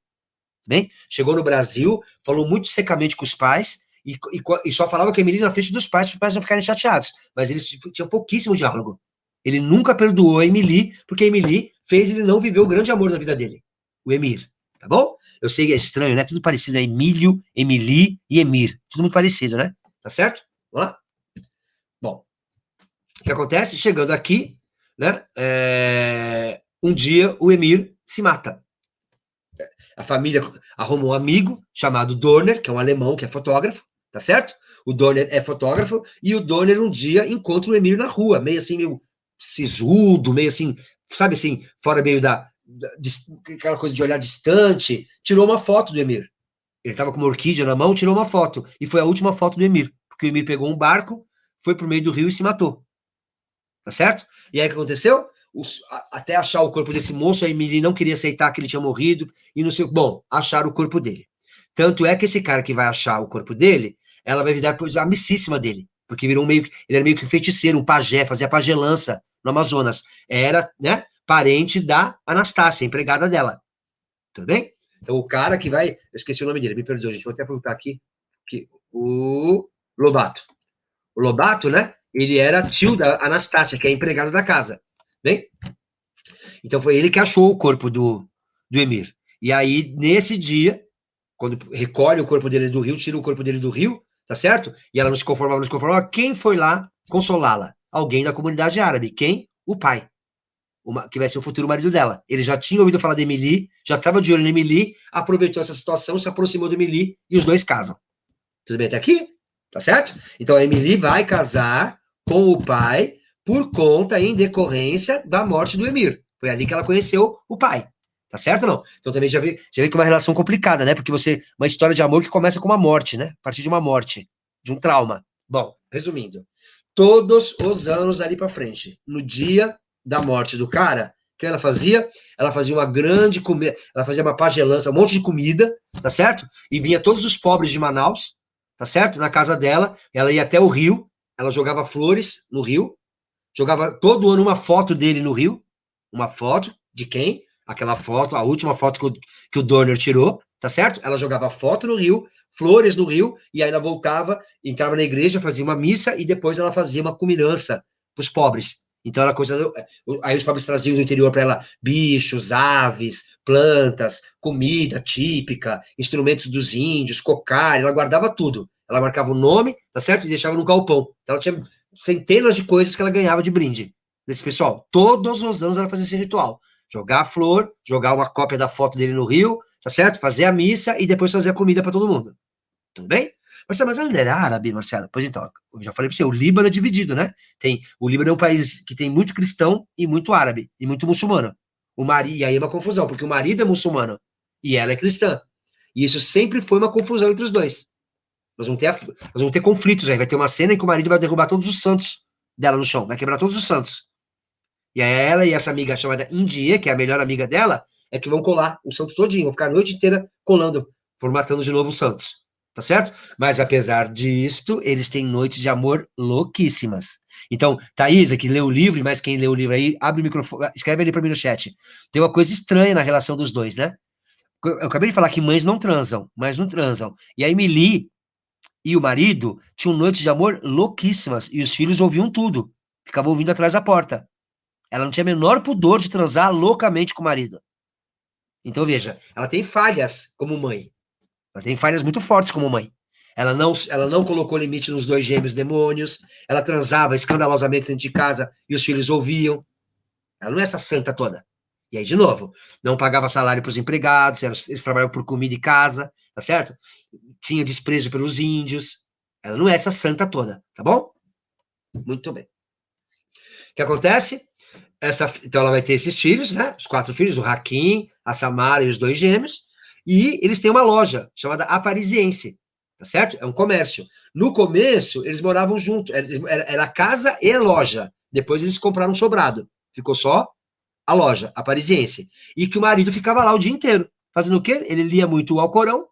Bem, chegou no Brasil, falou muito secamente com os pais, e só falava com a Emily na frente dos pais, para os pais não ficarem chateados. Mas eles tinham pouquíssimo diálogo. Ele nunca perdoou a Emily, porque a Emily fez ele não viver o grande amor da vida dele, o Emir. Tá bom? Eu sei que é estranho, né? Tudo parecido, é Emílio, Emily e Emir. Tudo muito parecido, né? Tá certo? Vamos lá? Bom, o que acontece? Chegando aqui, né? Um dia o Emir se mata. A família arruma um amigo chamado Dorner, que é um alemão que é fotógrafo, tá certo? O Dorner é fotógrafo, e o Dorner um dia encontra o Emílio na rua, meio assim, meio sisudo, meio assim, sabe assim, fora meio aquela coisa de olhar distante, tirou uma foto do Emir. Ele estava com uma orquídea na mão, tirou uma foto, e foi a última foto do Emir, porque o Emir pegou um barco, foi pro meio do rio e se matou, tá certo? E aí o que aconteceu? Até achar o corpo desse moço, a Emily não queria aceitar que ele tinha morrido, e não sei, bom, acharam o corpo dele. Tanto é que esse cara que vai achar o corpo dele, ela vai virar a amicíssima dele, porque ele era meio que um feiticeiro, um pajé, fazia pagelança no Amazonas. Era, né, parente da Anastácia, empregada dela. Tudo bem? Então o cara que vai, eu esqueci o nome dele, me perdoe, gente, vou até perguntar aqui, o Lobato. O Lobato, né, ele era tio da Anastácia, que é empregada da casa. Bem? Então foi ele que achou o corpo do Emir. E aí, nesse dia, quando recolhe o corpo dele do rio, tira o corpo dele do rio, tá certo? E ela não se conformava, quem foi lá consolá-la? Alguém da comunidade árabe. Quem? O pai. Que vai ser o futuro marido dela. Ele já tinha ouvido falar de Emily, já estava de olho em Emily, aproveitou essa situação, se aproximou de Emily e os dois casam. Tudo bem até aqui? Tá certo? Então a Emily vai casar com o pai por conta, em decorrência da morte do Emir. Foi ali que ela conheceu o pai. Tá certo ou não? Então também já vê que é uma relação complicada, né? Porque uma história de amor que começa com uma morte, né? A partir de uma morte, de um trauma. Bom, resumindo, todos os anos ali para frente, no dia da morte do cara, o que ela fazia? Ela fazia uma grande comida, ela fazia uma pagelança, um monte de comida, tá certo? E vinha todos os pobres de Manaus, tá certo? Na casa dela, ela ia até o rio, ela jogava flores no rio, jogava todo ano uma foto dele no rio, uma foto de quem? Aquela foto, a última foto que o Dorner tirou, tá certo? Ela jogava foto no rio, flores no rio, e aí ela voltava, entrava na igreja, fazia uma missa, e depois ela fazia uma comilança pros pobres. Então ela coisa. Aí os pobres traziam do interior para ela bichos, aves, plantas, comida típica, instrumentos dos índios, cocar, ela guardava tudo. Ela marcava o nome, tá certo? E deixava no galpão. Então ela tinha centenas de coisas que ela ganhava de brinde desse pessoal. Todos os anos ela fazia esse ritual. Jogar a flor, jogar uma cópia da foto dele no rio, tá certo? Fazer a missa e depois fazer a comida para todo mundo. Tudo bem? Marcelo, mas ela não era árabe, Marcelo? Pois então, eu já falei para você, o Líbano é dividido, né? O Líbano é um país que tem muito cristão e muito árabe, e muito muçulmano. E aí é uma confusão, porque o marido é muçulmano e ela é cristã. E isso sempre foi uma confusão entre os dois. Nós vamos ter conflitos aí. Vai ter uma cena em que o marido vai derrubar todos os santos dela no chão, vai quebrar todos os santos. E aí ela e essa amiga chamada Indie, que é a melhor amiga dela, é que vão colar o santo todinho, vão ficar a noite inteira colando, formatando de novo os santos. Tá certo? Mas apesar disto, eles têm noites de amor louquíssimas. Então, Thaisa, que leu o livro, mas quem leu o livro aí, abre o microfone, escreve ali para mim no chat. Tem uma coisa estranha na relação dos dois, né? Eu acabei de falar que mães não transam, mas não transam. E a Emily e o marido tinham noites de amor louquíssimas, e os filhos ouviam tudo. ficava ouvindo atrás da porta. Ela não tinha o menor pudor de transar loucamente com o marido. Então, veja, ela tem falhas como mãe. Ela tem falhas muito fortes como mãe. Ela não colocou limite nos dois gêmeos demônios. Ela transava escandalosamente dentro de casa e os filhos ouviam. Ela não é essa santa toda. E aí, de novo, não pagava salário para os empregados, eles trabalhavam por comida e casa, tá certo? Tinha desprezo pelos índios. Ela não é essa santa toda, tá bom? Muito bem. O que acontece? Então ela vai ter esses filhos, né? Os 4 filhos, o Hakim, a Samara e os 2 gêmeos. E eles têm uma loja chamada A Parisiense, tá certo? É um comércio. No começo, eles moravam juntos. Era casa e loja. Depois eles compraram um sobrado. Ficou só a loja, A Parisiense. E que o marido ficava lá o dia inteiro. Fazendo o quê? Ele lia muito o Alcorão,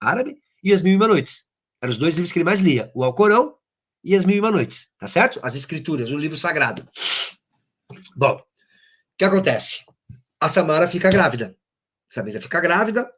árabe, e As Mil e Uma Noites. Eram os 2 livros que ele mais lia. O Alcorão e As Mil e Uma Noites. Tá certo? As Escrituras, o livro sagrado. Bom, o que acontece? A Samara fica grávida. A Samira fica grávida,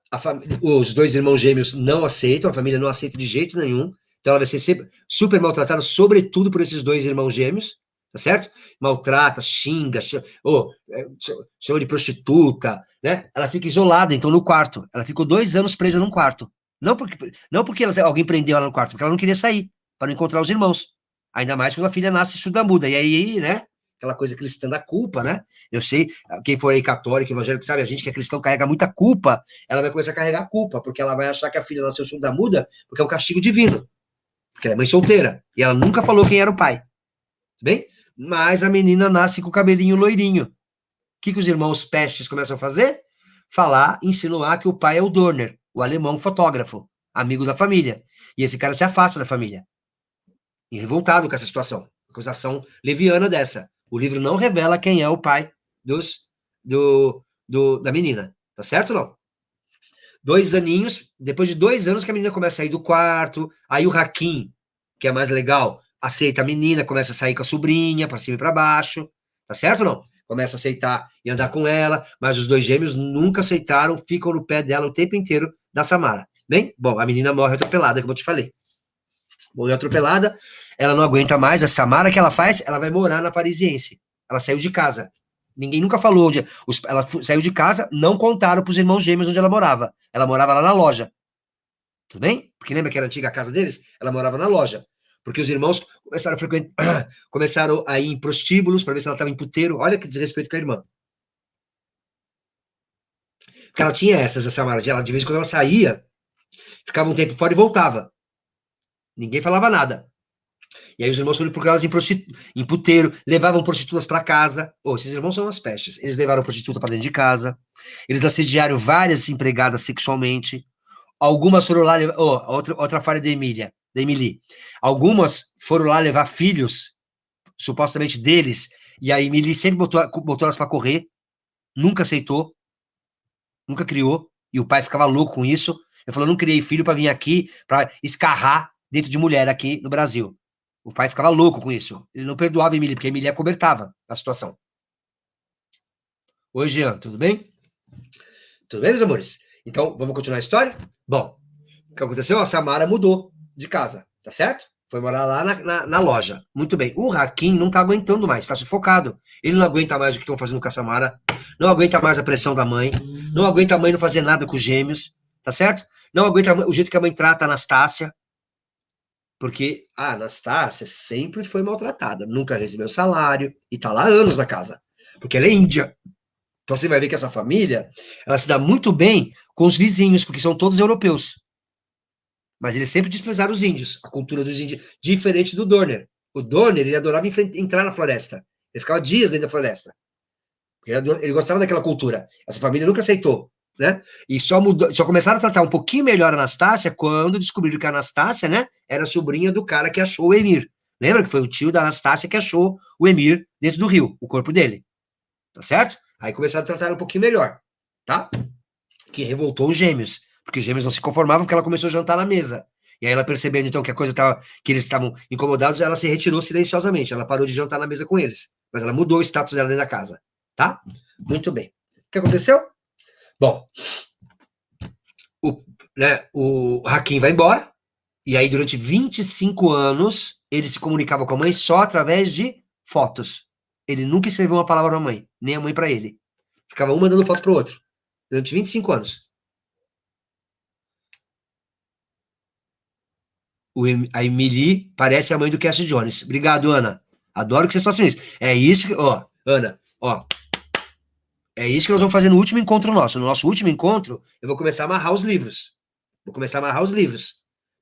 os 2 irmãos gêmeos não aceitam, a família não aceita de jeito nenhum. Então ela vai ser sempre super maltratada, sobretudo por esses 2 irmãos gêmeos, tá certo? Maltrata, xinga, chama de prostituta, né? Ela fica isolada, então, no quarto. Ela ficou 2 anos presa num quarto. Não porque alguém prendeu ela no quarto, porque ela não queria sair, para não encontrar os irmãos. Ainda mais quando a filha nasce surda-muda. E aí, né? Aquela coisa cristã da culpa, né? Eu sei, quem for aí católico, evangélico, sabe, a gente que é cristão carrega muita culpa, ela vai começar a carregar culpa, porque ela vai achar que a filha nasceu surda-muda, porque é um castigo divino, porque ela é mãe solteira, e ela nunca falou quem era o pai, bem? Mas a menina nasce com o cabelinho loirinho. O que os irmãos Pestes começam a fazer? Falar, insinuar que o pai é o Dorner, o alemão fotógrafo, amigo da família, e esse cara se afasta da família, e revoltado com essa situação, acusação leviana dessa. O livro não revela quem é o pai da menina. Tá certo ou não? 2 aninhos, depois de 2 anos que a menina começa a sair do quarto, aí o Hakim, que é mais legal, aceita a menina, começa a sair com a sobrinha, pra cima e pra baixo. Tá certo ou não? Começa a aceitar e andar com ela, mas os 2 gêmeos nunca aceitaram, ficam no pé dela o tempo inteiro da Samara. Bem, bom, a menina morre atropelada, como eu te falei. Morreu atropelada, ela não aguenta mais, a Samara que ela faz, ela vai morar na Parisiense. Ela saiu de casa. Ninguém nunca falou onde. Ela saiu de casa, não contaram para os irmãos gêmeos onde ela morava. Ela morava lá na loja. Tudo bem? Porque lembra que era a antiga casa deles? Ela morava na loja. Porque os irmãos começaram a começaram a ir em prostíbulos para ver se ela estava em puteiro. Olha que desrespeito com a irmã. Porque ela tinha essas, essa Samara. Ela, de vez em quando ela saía, ficava um tempo fora e voltava. Ninguém falava nada. E aí os irmãos foram procurá-las em puteiro, levavam prostitutas para casa. Esses irmãos são umas pestes. Eles levaram prostituta para dentro de casa. Eles assediaram várias empregadas sexualmente. Algumas foram lá levar. Outra falha da Emily. Algumas foram lá levar filhos, supostamente deles, e a Emily sempre botou elas para correr. Nunca aceitou. Nunca criou. E o pai ficava louco com isso. Ele falou: não criei filho para vir aqui, para escarrar dentro de mulher aqui no Brasil. O pai ficava louco com isso. Ele não perdoava a Emília, porque a Emília acobertava a situação. Oi, Jean, tudo bem? Tudo bem, meus amores? Então, vamos continuar a história? Bom, o que aconteceu? A Samara mudou de casa, tá certo? Foi morar lá na loja. Muito bem. O Hakim não tá aguentando mais, tá sufocado. Ele não aguenta mais o que estão fazendo com a Samara, não aguenta mais a pressão da mãe, não aguenta a mãe não fazer nada com os gêmeos, tá certo? Não aguenta o jeito que a mãe trata a Anastácia, porque a Anastácia sempre foi maltratada, nunca recebeu salário, e tá lá há anos na casa, porque ela é índia. Então você vai ver que essa família, ela se dá muito bem com os vizinhos, porque são todos europeus. Mas eles sempre desprezaram os índios, a cultura dos índios, diferente do Dorner. O Dorner, ele adorava entrar na floresta. Ele ficava dias dentro da floresta. Ele gostava daquela cultura. Essa família nunca aceitou, né? E só começaram a tratar um pouquinho melhor a Anastácia quando descobriram que a Anastácia, né, era sobrinha do cara que achou o Emir. Lembra que foi o tio da Anastácia que achou o Emir dentro do rio, o corpo dele. Tá certo? Aí começaram a tratar um pouquinho melhor, tá? Que revoltou os gêmeos, porque os gêmeos não se conformavam porque ela começou a jantar na mesa. E aí ela percebendo então que a coisa tava, que eles estavam incomodados, ela se retirou silenciosamente, ela parou de jantar na mesa com eles, mas ela mudou o status dela dentro da casa, tá? Muito bem. O que aconteceu? Bom, o Hakim vai embora, e aí durante 25 anos ele se comunicava com a mãe só através de fotos. Ele nunca escreveu uma palavra pra mãe, nem a mãe pra ele. Ficava um mandando foto pro outro. Durante 25 anos. A Emily parece a mãe do Cassie Jones. Obrigado, Ana. Adoro que vocês façam isso. É isso que... Ó, Ana, ó. É isso que nós vamos fazer no último encontro nosso. No nosso último encontro, eu vou começar a amarrar os livros.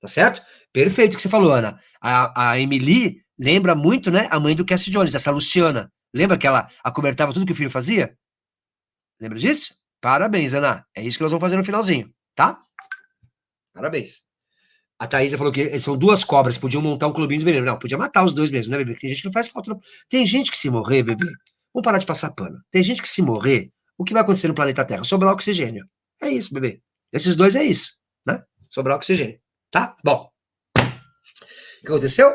Tá certo? Perfeito o que você falou, Ana. A Emily lembra muito, né, a mãe do Cassie Jones, essa Luciana. Lembra que ela acobertava tudo que o filho fazia? Lembra disso? Parabéns, Ana. É isso que nós vamos fazer no finalzinho, tá? Parabéns. A Thaisa falou que são duas cobras, podiam montar um clubinho do veneno. Não, podia matar os dois mesmo, né, bebê? Tem gente que não faz falta. Não. Tem gente que se morrer, bebê. Vamos parar de passar pano. Tem gente que se morrer, o que vai acontecer no planeta Terra? Sobrar oxigênio. É isso, bebê. Esses dois é isso, né? Sobrar oxigênio. Tá? Bom. O que aconteceu?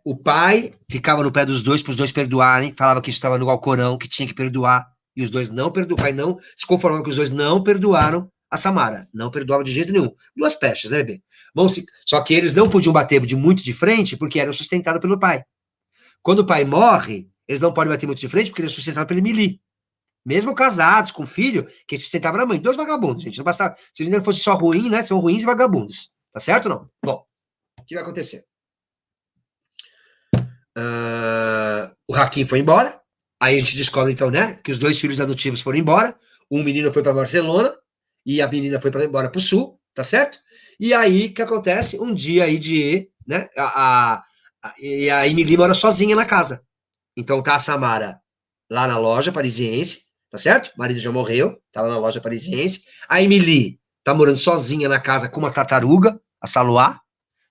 O pai ficava no pé dos dois para os dois perdoarem, falava que isso estava no Alcorão, que tinha que perdoar, e os dois não perdoaram. O pai não se conformava que os dois não perdoaram a Samara. Não perdoava de jeito nenhum. Duas pestes, né, bebê? Bom, só que eles não podiam bater muito de frente porque eram sustentados pelo pai. Quando o pai morre, eles não podem bater muito de frente porque eles são sustentados pelo Emily. Mesmo casados, com filho, quem sustentava era a mãe. Dois vagabundos, gente. Não bastava, se ele não fosse só ruim, né? São ruins e vagabundos. Tá certo ou não? Bom, o que vai acontecer? O Hakim foi embora. Aí a gente descobre, então, né, que os dois filhos adotivos foram embora. Um menino foi para Barcelona e a menina foi embora para o sul, tá certo? E aí, o que acontece? Um dia aí né, a Emily mora sozinha na casa. Então tá a Samara lá na loja parisiense, tá certo? O marido já morreu, tá lá na loja parisiense. A Emily tá morando sozinha na casa com uma tartaruga, a Saloá,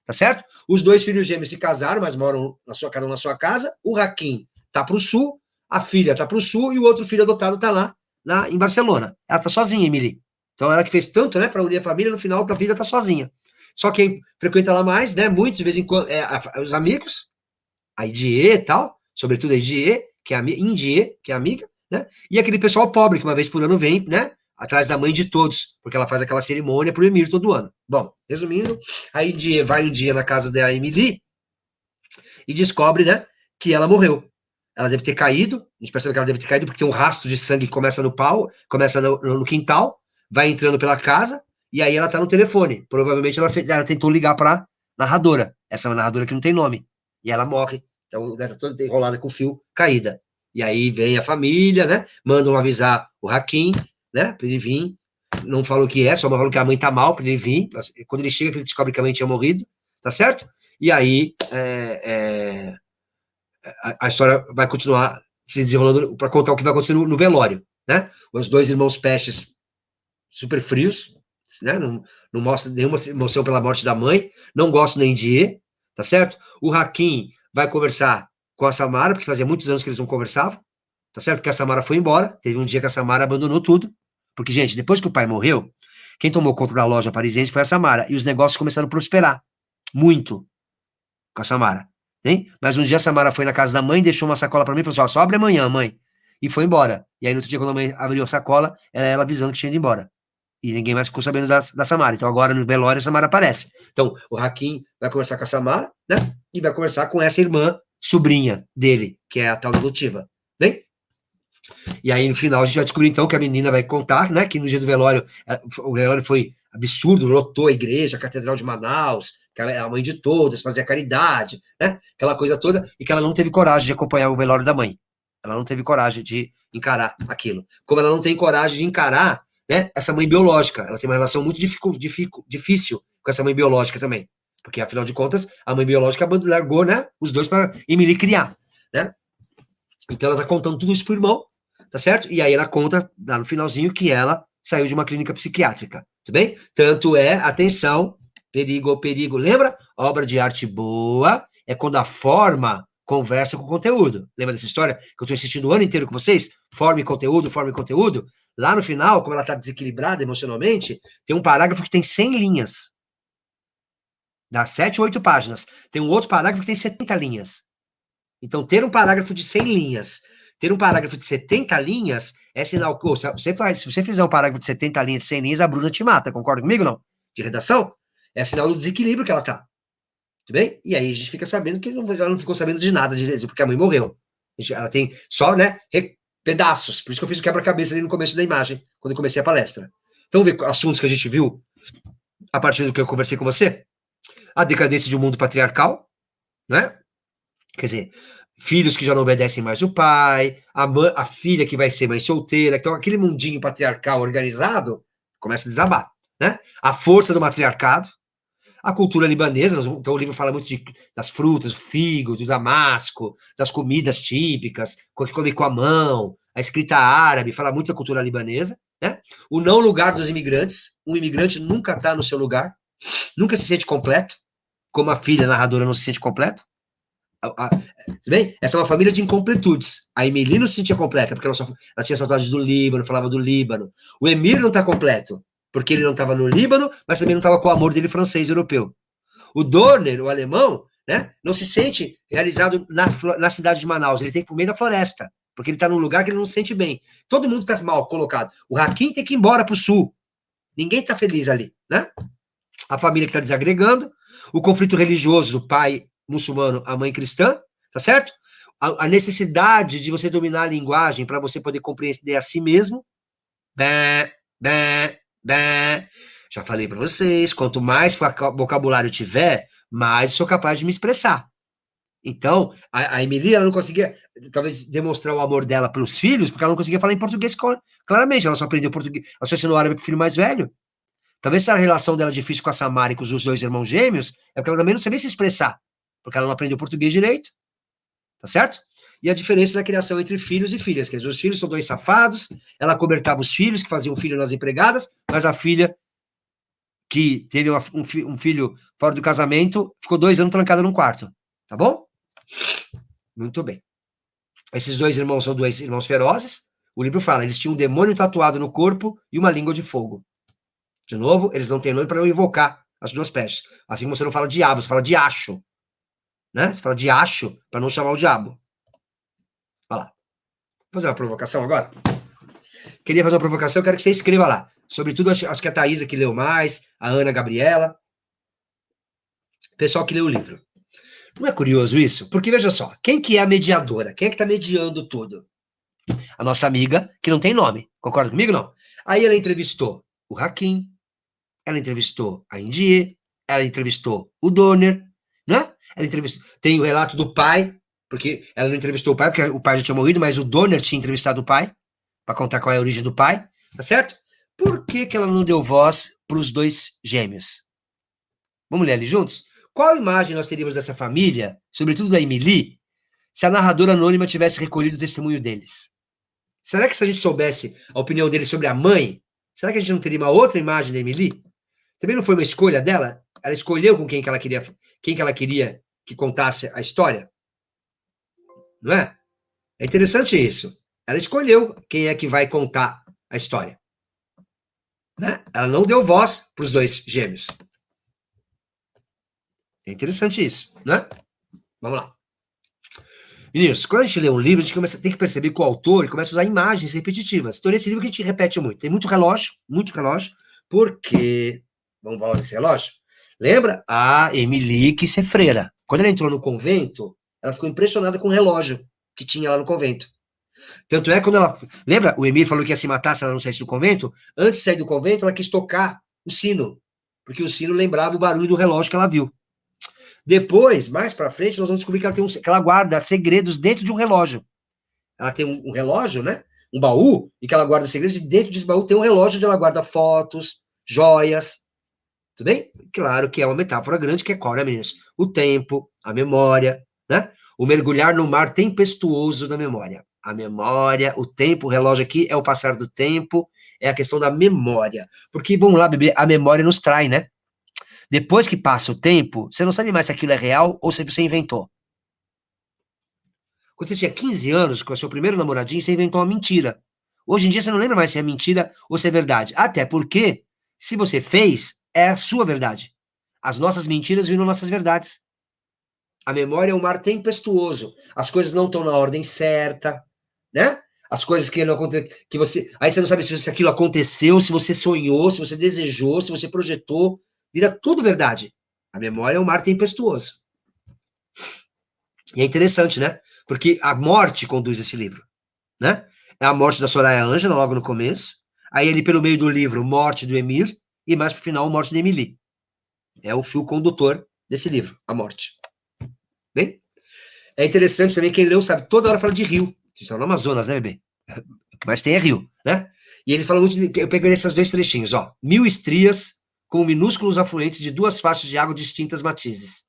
tá certo? Os dois filhos gêmeos se casaram, mas moram cada um na sua casa. O Hakim tá pro sul, a filha tá pro sul e o outro filho adotado tá lá em Barcelona. Ela tá sozinha, Emily. Então ela que fez tanto, né, para unir a família, no final da vida tá sozinha. Só quem frequenta lá mais, né, muito de vez em quando, os amigos, a Idie e tal, sobretudo a Idie, que é Indie, que é amiga, né, e aquele pessoal pobre que uma vez por ano vem, né, atrás da mãe de todos, porque ela faz aquela cerimônia pro Emir todo ano. Bom, resumindo, a Indie vai um dia na casa da Emily e descobre, né, que ela morreu. Ela deve ter caído, a gente percebe que ela deve ter caído porque tem um rastro de sangue que começa no pau, começa no quintal, vai entrando pela casa, e aí ela tá no telefone. Provavelmente ela tentou ligar pra narradora, essa é uma narradora que não tem nome, e ela morre. Então, ela tá toda enrolada com o fio, caída. E aí vem a família, né, mandam avisar o Hakim, né, pra ele vir. Não falam o que é, só falam que a mãe tá mal pra ele vir. Quando ele chega, ele descobre que a mãe tinha morrido, tá certo? E aí, a história vai continuar se desenrolando para contar o que vai acontecer no velório, né? Os dois irmãos Pestes super frios, né? Não mostra nenhuma emoção pela morte da mãe, não gosta nem de ir, tá certo? O Hakim vai conversar com a Samara, porque fazia muitos anos que eles não conversavam, tá certo? Porque a Samara foi embora, teve um dia que a Samara abandonou tudo, porque, gente, depois que o pai morreu, quem tomou conta da loja parisiense foi a Samara, e os negócios começaram a prosperar, muito, com a Samara. Hein? Mas um dia a Samara foi na casa da mãe, deixou uma sacola para mim e falou assim: ó, só abre amanhã, mãe. E foi embora. E aí no outro dia, quando a mãe abriu a sacola, era ela avisando que tinha ido embora. E ninguém mais ficou sabendo da Samara. Então agora no velório a Samara aparece. Então o Hakim vai conversar com a Samara, né? E vai conversar com essa irmã, sobrinha dele, que é a tal da adotiva. Bem? E aí no final a gente vai descobrir então que a menina vai contar, né? Que no dia do velório, o velório foi absurdo, lotou a igreja, a Catedral de Manaus, que ela é a mãe de todas, fazia caridade, né? Aquela coisa toda, e que ela não teve coragem de acompanhar o velório da mãe. Ela não teve coragem de encarar aquilo. Como ela não tem coragem de encarar, né, essa mãe biológica. Ela tem uma relação muito difícil com essa mãe biológica também. Porque, afinal de contas, a mãe biológica largou, né, os dois para Emily criar, né? Então ela tá contando tudo isso pro irmão, tá certo? E aí ela conta, lá no finalzinho, que ela saiu de uma clínica psiquiátrica, tudo bem? Tanto é, atenção, perigo, perigo. Lembra? Obra de arte boa é quando a forma conversa com o conteúdo. Lembra dessa história que eu estou insistindo o ano inteiro com vocês? Forma e conteúdo, forma e conteúdo. Lá no final, como ela está desequilibrada emocionalmente, tem um parágrafo que tem 100 linhas. Dá 7 ou 8 páginas. Tem um outro parágrafo que tem 70 linhas. Então, ter um parágrafo de 100 linhas, ter um parágrafo de 70 linhas, é sinal que, se você fizer um parágrafo de 70 linhas, de 100 linhas, a Bruna te mata, concorda comigo, não? De redação? É sinal do desequilíbrio que ela tá. Tudo bem? E aí a gente fica sabendo que ela não ficou sabendo de nada direito, porque a mãe morreu. Ela tem só, né, pedaços. Por isso que eu fiz o quebra-cabeça ali no começo da imagem, quando eu comecei a palestra. Então, vamos ver assuntos que a gente viu a partir do que eu conversei com você? A decadência de um mundo patriarcal, né? Quer dizer, filhos que já não obedecem mais o pai, a filha que vai ser mãe solteira, então aquele mundinho patriarcal organizado começa a desabar, né? A força do matriarcado, a cultura libanesa, então o livro fala muito das frutas, do figo, do damasco, das comidas típicas, que come com a mão, a escrita árabe, fala muito da cultura libanesa, né? O não lugar dos imigrantes, um imigrante nunca está no seu lugar, nunca se sente completo, como a filha narradora não se sente completa. Tudo bem? Essa é uma família de incompletudes. A Emily não se sentia completa, porque ela tinha saudades do Líbano, falava do Líbano. O Emir não está completo, porque ele não estava no Líbano, mas também não estava com o amor dele francês europeu. O Dorner, o alemão, né, não se sente realizado na cidade de Manaus, ele tem que ir pro meio da floresta, porque ele está num lugar que ele não se sente bem. Todo mundo está mal colocado. O Hakim tem que ir embora para o sul. Ninguém está feliz ali, né? A família que está desagregando, o conflito religioso do pai muçulmano, a mãe cristã, tá certo? A necessidade de você dominar a linguagem para você poder compreender a si mesmo. Bé, bé, bé. Já falei para vocês, quanto mais vocabulário tiver, mais eu sou capaz de me expressar. Então, a Emily, ela não conseguia, talvez, demonstrar o amor dela pelos filhos, porque ela não conseguia falar em português claramente, ela só aprendeu português, ela só ensinou árabe pro filho mais velho. Talvez se a relação dela difícil com a Samara e com os dois irmãos gêmeos, é porque ela também não sabia se expressar, porque ela não aprendeu português direito, tá certo? E a diferença na criação entre filhos e filhas, quer dizer, os filhos são dois safados, ela cobertava os filhos, que faziam filho nas empregadas, mas a filha, que teve um filho fora do casamento, ficou 2 anos trancada num quarto, tá bom? Muito bem. Esses dois irmãos são dois irmãos ferozes, o livro fala, eles tinham um demônio tatuado no corpo e uma língua de fogo. De novo, eles não têm nome para não invocar as duas pestes. Assim como você não fala diabo, você fala diacho. Né? Você fala diacho para não chamar o diabo. Olha lá. Vou fazer uma provocação agora? Queria fazer uma provocação, eu quero que você escreva lá. Sobretudo, acho que a Thaisa que leu mais, a Ana Gabriela. Pessoal que leu o livro. Não é curioso isso? Porque, veja só, quem que é a mediadora? Quem é que está mediando tudo? A nossa amiga, que não tem nome. Concorda comigo, não? Aí ela entrevistou o Hakim, ela entrevistou a Indie, ela entrevistou o Dorner, né? Ela entrevistou. Tem o relato do pai, porque ela não entrevistou o pai, porque o pai já tinha morrido, mas o Dorner tinha entrevistado o pai, para contar qual é a origem do pai, tá certo? Por que ela não deu voz para os dois gêmeos? Vamos ler ali juntos? Qual imagem nós teríamos dessa família, sobretudo da Emily, se a narradora anônima tivesse recolhido o testemunho deles? Será que se a gente soubesse a opinião deles sobre a mãe, será que a gente não teria uma outra imagem da Emily? Também não foi uma escolha dela? Ela escolheu com quem que ela queria que contasse a história? Não é? É interessante isso. Ela escolheu quem é que vai contar a história. Né? Ela não deu voz para os dois gêmeos. É interessante isso, né? Vamos lá. Meninos, quando a gente lê um livro, a gente tem que perceber que o autor começa a usar imagens repetitivas. Então, nesse livro que a gente repete muito. Tem muito relógio, porque... Vamos falar desse relógio? Lembra? A Emily quis ser freira. Quando ela entrou no convento, ela ficou impressionada com o relógio que tinha lá no convento. Tanto é quando ela... Lembra? O Emir falou que ia se matar se ela não saísse do convento? Antes de sair do convento, ela quis tocar o sino, porque o sino lembrava o barulho do relógio que ela viu. Depois, mais pra frente, nós vamos descobrir que que ela guarda segredos dentro de um relógio. Ela tem um relógio, né? Um baú, e que ela guarda segredos, e dentro desse baú tem um relógio onde ela guarda fotos, joias. Tudo bem? Claro que é uma metáfora grande, que é qual, né, meninas? O tempo, a memória, né? O mergulhar no mar tempestuoso da memória. A memória, o tempo, o relógio aqui é o passar do tempo, é a questão da memória. Porque, vamos lá, bebê, a memória nos trai, né? Depois que passa o tempo, você não sabe mais se aquilo é real ou se você inventou. Quando você tinha 15 anos, com o seu primeiro namoradinho, você inventou uma mentira. Hoje em dia, você não lembra mais se é mentira ou se é verdade. Até porque, se você fez, é a sua verdade. As nossas mentiras viram nossas verdades. A memória é um mar tempestuoso. As coisas não estão na ordem certa, né? As coisas que não acontecem, que você... Aí você não sabe se aquilo aconteceu, se você sonhou, se você desejou, se você projetou. Vira tudo verdade. A memória é um mar tempestuoso. E é interessante, né? Porque a morte conduz esse livro, né? É a morte da Soraya Ângela, logo no começo. Aí ele, pelo meio do livro, morte do Emir. E mais pro final, morte de Emily. É o fio condutor desse livro, a morte. Bem? É interessante também, quem leu sabe, toda hora fala de rio. Vocês estão no Amazonas, né, bebê? O que mais tem é rio, né? E eles falam muito, eu peguei esses dois trechinhos, ó. 1000 estrias com minúsculos afluentes de duas faixas de água distintas matizes.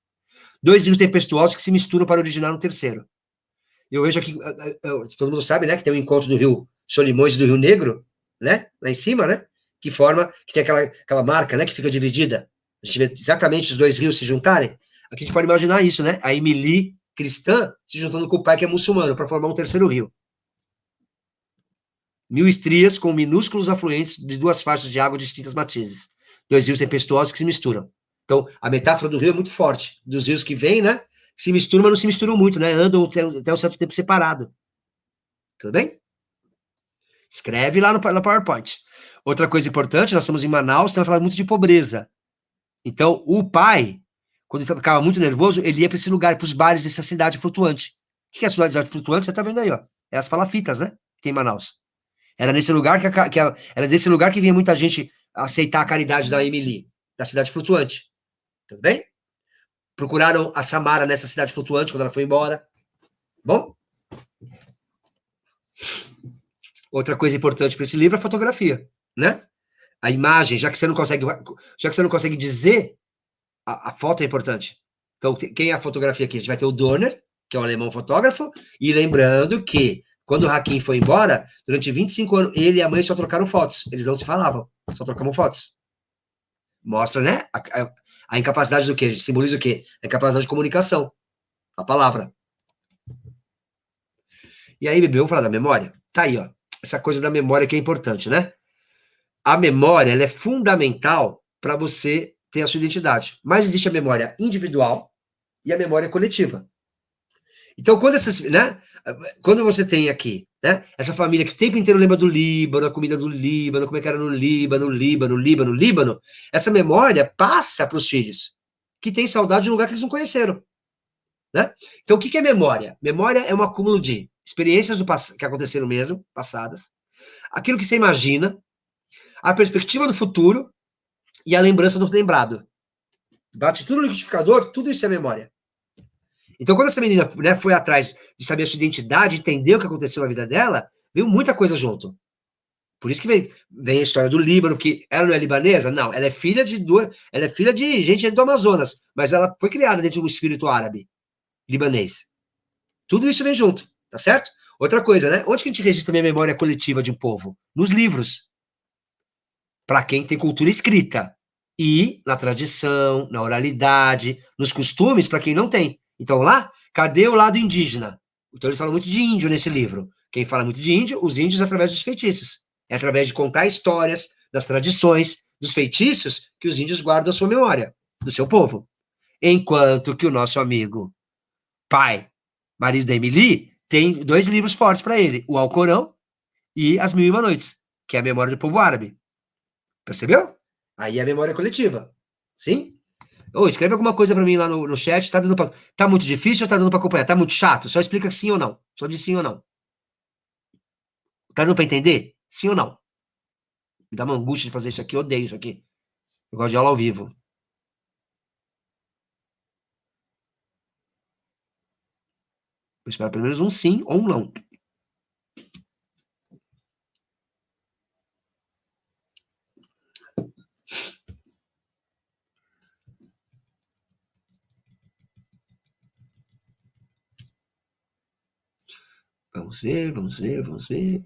Dois rios tempestuosos que se misturam para originar um terceiro. Eu vejo aqui, todo mundo sabe, né, que tem o encontro do rio Solimões e do Rio Negro, né, lá em cima, né, que tem aquela marca, né, que fica dividida. A gente vê exatamente os dois rios se juntarem. Aqui a gente pode imaginar isso, né, a Emily cristã se juntando com o pai que é muçulmano para formar um terceiro rio. 1000 estrias com minúsculos afluentes de duas faixas de água de distintas matizes. Dois rios tempestuosos que se misturam. Então, a metáfora do rio é muito forte. Dos rios que vêm, né? Se misturam, mas não se misturam muito, né? Andam até um certo tempo separado. Tudo bem? Escreve lá no PowerPoint. Outra coisa importante, nós estamos em Manaus, então vai falar muito de pobreza. Então, o pai, quando ele ficava muito nervoso, ele ia para esse lugar, para os bares dessa cidade flutuante. O que é a cidade flutuante? Você está vendo aí, ó. É as palafitas, né? Que tem em Manaus. Era nesse lugar era desse lugar que vinha muita gente aceitar a caridade da Emily, da cidade flutuante. Tudo bem? Procuraram a Samara nessa cidade flutuante quando ela foi embora. Bom? Outra coisa importante para esse livro é a fotografia, né? A imagem, já que você não consegue dizer, a foto é importante. Então, quem é a fotografia aqui? A gente vai ter o Dorner, que é o alemão fotógrafo, e lembrando que, quando o Hakim foi embora, durante 25 anos, ele e a mãe só trocaram fotos. Eles não se falavam, só trocavam fotos. Mostra, né? A incapacidade do quê? Simboliza o quê? A incapacidade de comunicação. A palavra. E aí, bebê, vamos falar da memória? Tá aí, ó. Essa coisa da memória que é importante, né? A memória, ela é fundamental para você ter a sua identidade. Mas existe a memória individual e a memória coletiva. Então, quando você tem aqui, né, essa família que o tempo inteiro lembra do Líbano, a comida do Líbano, como é que era no Líbano, Líbano, Líbano, Líbano, essa memória passa para os filhos, que têm saudade de um lugar que eles não conheceram, né? Então, o que é memória? Memória é um acúmulo de experiências que aconteceram mesmo, passadas, aquilo que você imagina, a perspectiva do futuro e a lembrança do lembrado. Bate tudo no liquidificador, tudo isso é memória. Então, quando essa menina, né, foi atrás de saber a sua identidade, entender o que aconteceu na vida dela, veio muita coisa junto. Por isso que vem a história do Líbano, que ela não é libanesa? Não, ela é filha ela é filha de gente do Amazonas, mas ela foi criada dentro de um espírito árabe, libanês. Tudo isso vem junto, tá certo? Outra coisa, né? Onde que a gente registra também a memória coletiva de um povo? Nos livros. Para quem tem cultura escrita. E na tradição, na oralidade, nos costumes, para quem não tem. Então lá, cadê o lado indígena? Então eles falam muito de índio nesse livro. Quem fala muito de índio, os índios através dos feitiços. É através de contar histórias, das tradições, dos feitiços que os índios guardam a sua memória, do seu povo. Enquanto que o nosso amigo pai, marido da Emily, tem dois livros fortes para ele: o Alcorão e As Mil e Uma Noites, que é a memória do povo árabe. Percebeu? Aí é a memória coletiva. Sim? Ou escreve alguma coisa para mim lá no chat. Tá muito difícil ou tá dando para acompanhar? Tá muito chato? Só explica sim ou não. Só diz sim ou não. Tá dando para entender? Sim ou não? Me dá uma angústia de fazer isso aqui. Eu odeio isso aqui. Eu gosto de aula ao vivo. Eu espero pelo menos um sim ou um não. Vamos ver, vamos ver, vamos ver.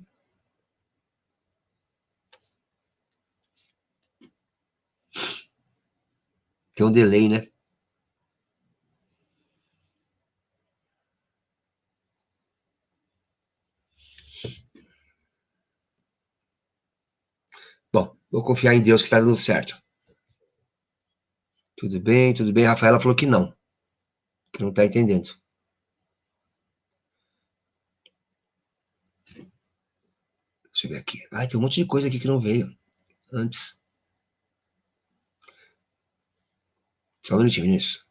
Tem um delay, né? Bom, vou confiar em Deus que tá dando certo. Tudo bem, tudo bem. A Rafaela falou que não tá entendendo. Deixa eu ver aqui. Ai, tem um monte de coisa aqui que não veio antes. Só um minutinho, Vinícius.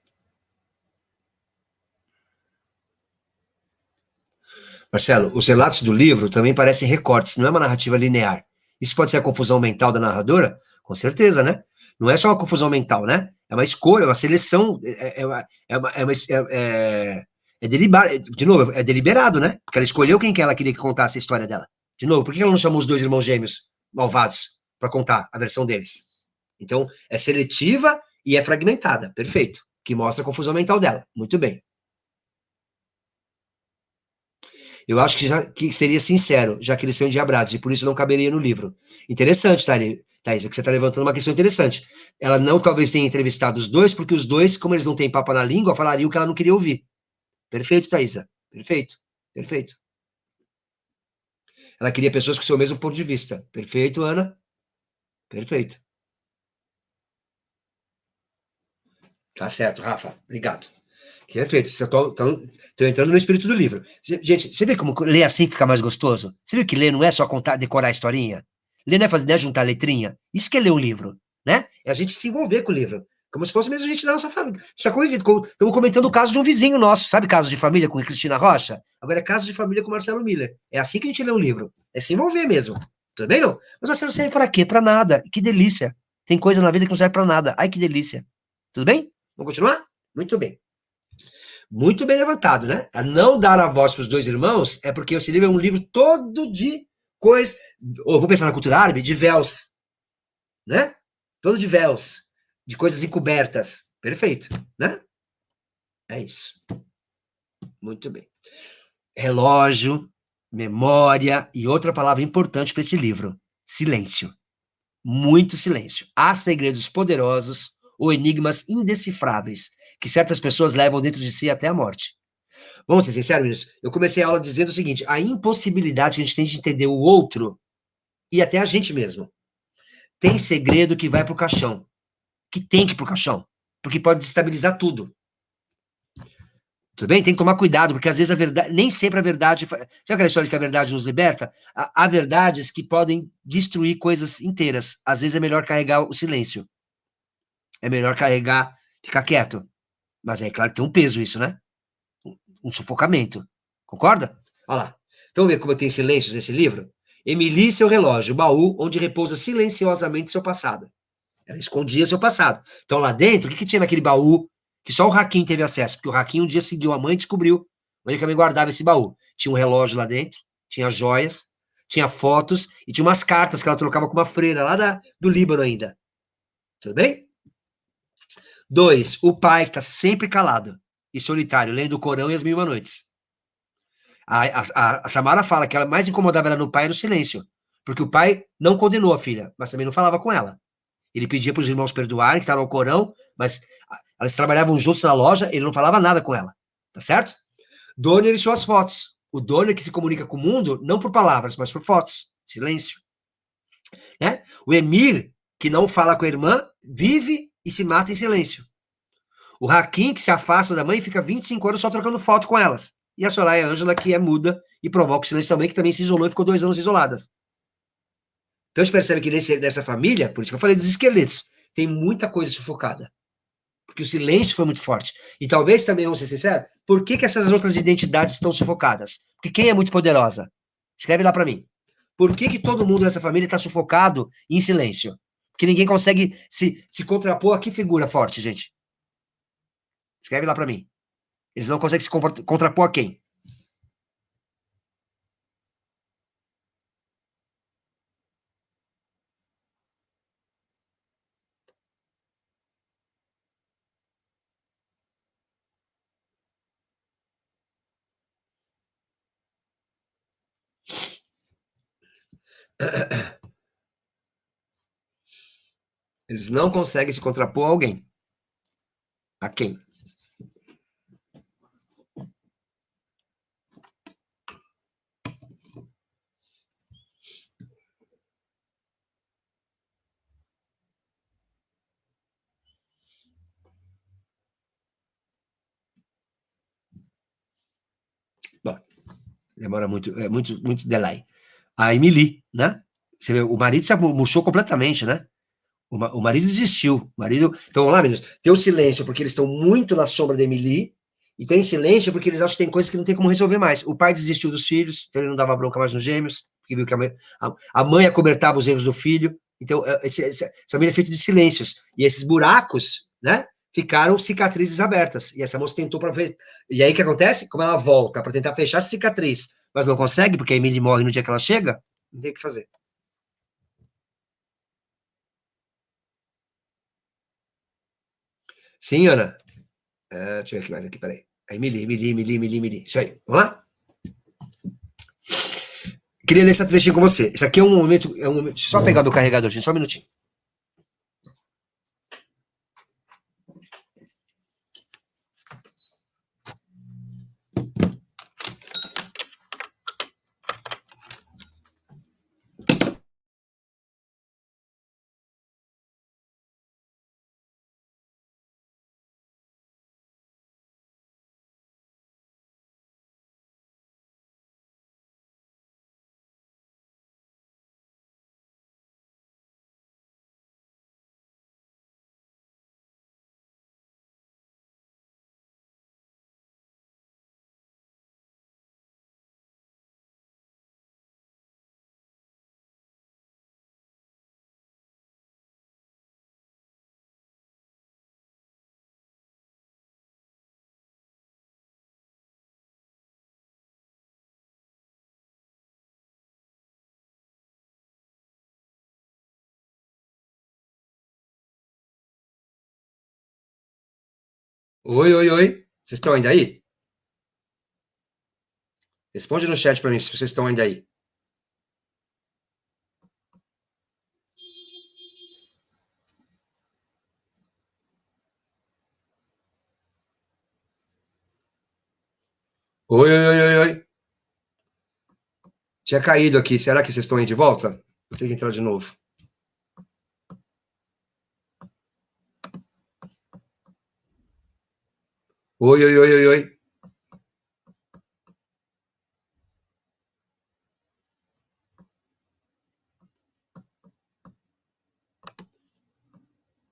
Marcelo, os relatos do livro também parecem recortes, não é uma narrativa linear. Isso pode ser a confusão mental da narradora? Com certeza, né? Não é só uma confusão mental, né? É uma escolha, é uma seleção, de novo, é deliberado, né? Porque ela escolheu quem que ela queria que contasse a história dela. De novo, por que ela não chamou os dois irmãos gêmeos malvados para contar a versão deles? Então, é seletiva e é fragmentada, perfeito. Que mostra a confusão mental dela. Muito bem. Eu acho que seria sincero, já que eles são endiabrados, e por isso não caberia no livro. Interessante, Thaís, é que você está levantando uma questão interessante. Ela não talvez tenha entrevistado os dois, porque os dois, como eles não têm papo na língua, falariam o que ela não queria ouvir. Perfeito, Thaisa. Perfeito. Perfeito. Ela queria pessoas com o seu mesmo ponto de vista. Perfeito, Ana? Perfeito. Tá certo, Rafa. Obrigado. Perfeito. Estou entrando no espírito do livro. Gente, você vê como ler assim fica mais gostoso? Você viu que ler não é só contar, decorar a historinha? Ler não é fazer, não é juntar letrinha? Isso que é ler um livro, né? É a gente se envolver com o livro. Como se fosse mesmo a gente da nossa família. Está convivido. Estamos comentando o caso de um vizinho nosso. Sabe caso de família com Cristina Rocha? Agora é caso de família com Marcelo Miller. É assim que a gente lê um livro. É se envolver mesmo. Tudo bem, não? Mas você não serve para quê? Para nada. Que delícia. Tem coisa na vida que não serve para nada. Ai, que delícia. Tudo bem? Vamos continuar? Muito bem. Muito bem levantado, né? A não dar a voz para os dois irmãos é porque esse livro é um livro todo de coisas. Ou vou pensar na cultura árabe, de véus, né? Todo de véus, de coisas encobertas. Perfeito, né? É isso. Muito bem. Relógio, memória e outra palavra importante para esse livro: silêncio. Muito silêncio. Há segredos poderosos ou enigmas indecifráveis que certas pessoas levam dentro de si até a morte. Vamos ser sinceros, meninos? Eu comecei a aula dizendo o seguinte: a impossibilidade que a gente tem de entender o outro e até a gente mesmo. Tem segredo que vai pro caixão, que tem que ir pro caixão, porque pode destabilizar tudo. Tudo bem? Tem que tomar cuidado, porque às vezes a verdade, nem sempre a verdade. Sabe aquela história de que a verdade nos liberta? Há verdades que podem destruir coisas inteiras. Às vezes é melhor carregar o silêncio. É melhor carregar, ficar quieto. Mas é claro que tem um peso isso, né? Um sufocamento. Concorda? Olha lá. Então, vê como tem silêncios nesse livro? Emily, seu relógio, o baú onde repousa silenciosamente seu passado. Ela escondia seu passado. Então, lá dentro, o que tinha naquele baú que só o Hakim teve acesso? Porque o Hakim um dia seguiu a mãe e descobriu onde ele também guardava esse baú. Tinha um relógio lá dentro, tinha joias, tinha fotos e tinha umas cartas que ela trocava com uma freira lá do Líbano ainda. Tudo bem? 2. O pai que está sempre calado e solitário, lendo o Corão e as Mil e Uma Noites. A Samara fala que ela mais incomodava ela no pai era o silêncio, porque o pai não condenou a filha, mas também não falava com ela. Ele pedia para os irmãos perdoarem, que estava no Corão, mas elas trabalhavam juntos na loja, ele não falava nada com ela, tá certo? Donner e suas fotos. O Donner que se comunica com o mundo, não por palavras, mas por fotos. Silêncio. Né? O Emir, que não fala com a irmã, vive e se mata em silêncio. O Hakim, que se afasta da mãe e fica 25 anos só trocando foto com elas. E a Soraya Ângela, que é muda e provoca o silêncio também, que também se isolou e ficou 2 anos isoladas. Então a gente percebe que nessa família, por isso que eu falei dos esqueletos, tem muita coisa sufocada. Porque o silêncio foi muito forte. E talvez também, vamos ser sinceros, por que essas outras identidades estão sufocadas? Porque quem é muito poderosa? Escreve lá para mim. Por que todo mundo nessa família está sufocado em silêncio? Porque ninguém consegue se contrapor a que figura forte, gente? Escreve lá para mim. Eles não conseguem se contrapor a quem? Eles não conseguem se contrapor a alguém. A quem? Bom, demora muito, é muito delay. A Emily, né? Você vê, o marido se murchou completamente, né? O marido desistiu. Então, vamos lá, meninos. Tem o silêncio porque eles estão muito na sombra da Emily, e tem silêncio porque eles acham que tem coisas que não tem como resolver mais. O pai desistiu dos filhos, então ele não dava bronca mais nos gêmeos, porque viu que a mãe acobertava os erros do filho. Então, essa família é feita de silêncios. E esses buracos, né, ficaram cicatrizes abertas. E essa moça tentou para ver. E aí o que acontece? Como ela volta para tentar fechar essa cicatriz, mas não consegue, porque a Emily morre no dia que ela chega, não tem o que fazer. Sim, Ana. Deixa eu ver aqui mais aqui, peraí. Aí, Mili. Isso aí, vamos lá? Queria ler essa trechinho com você. Isso aqui é um momento. Deixa eu só pegar meu carregador, gente, só um minutinho. Oi. Vocês estão ainda aí? Responde no chat para mim se vocês estão ainda aí. Oi. Tinha caído aqui. Será que vocês estão aí de volta? Vou ter que entrar de novo. Oi.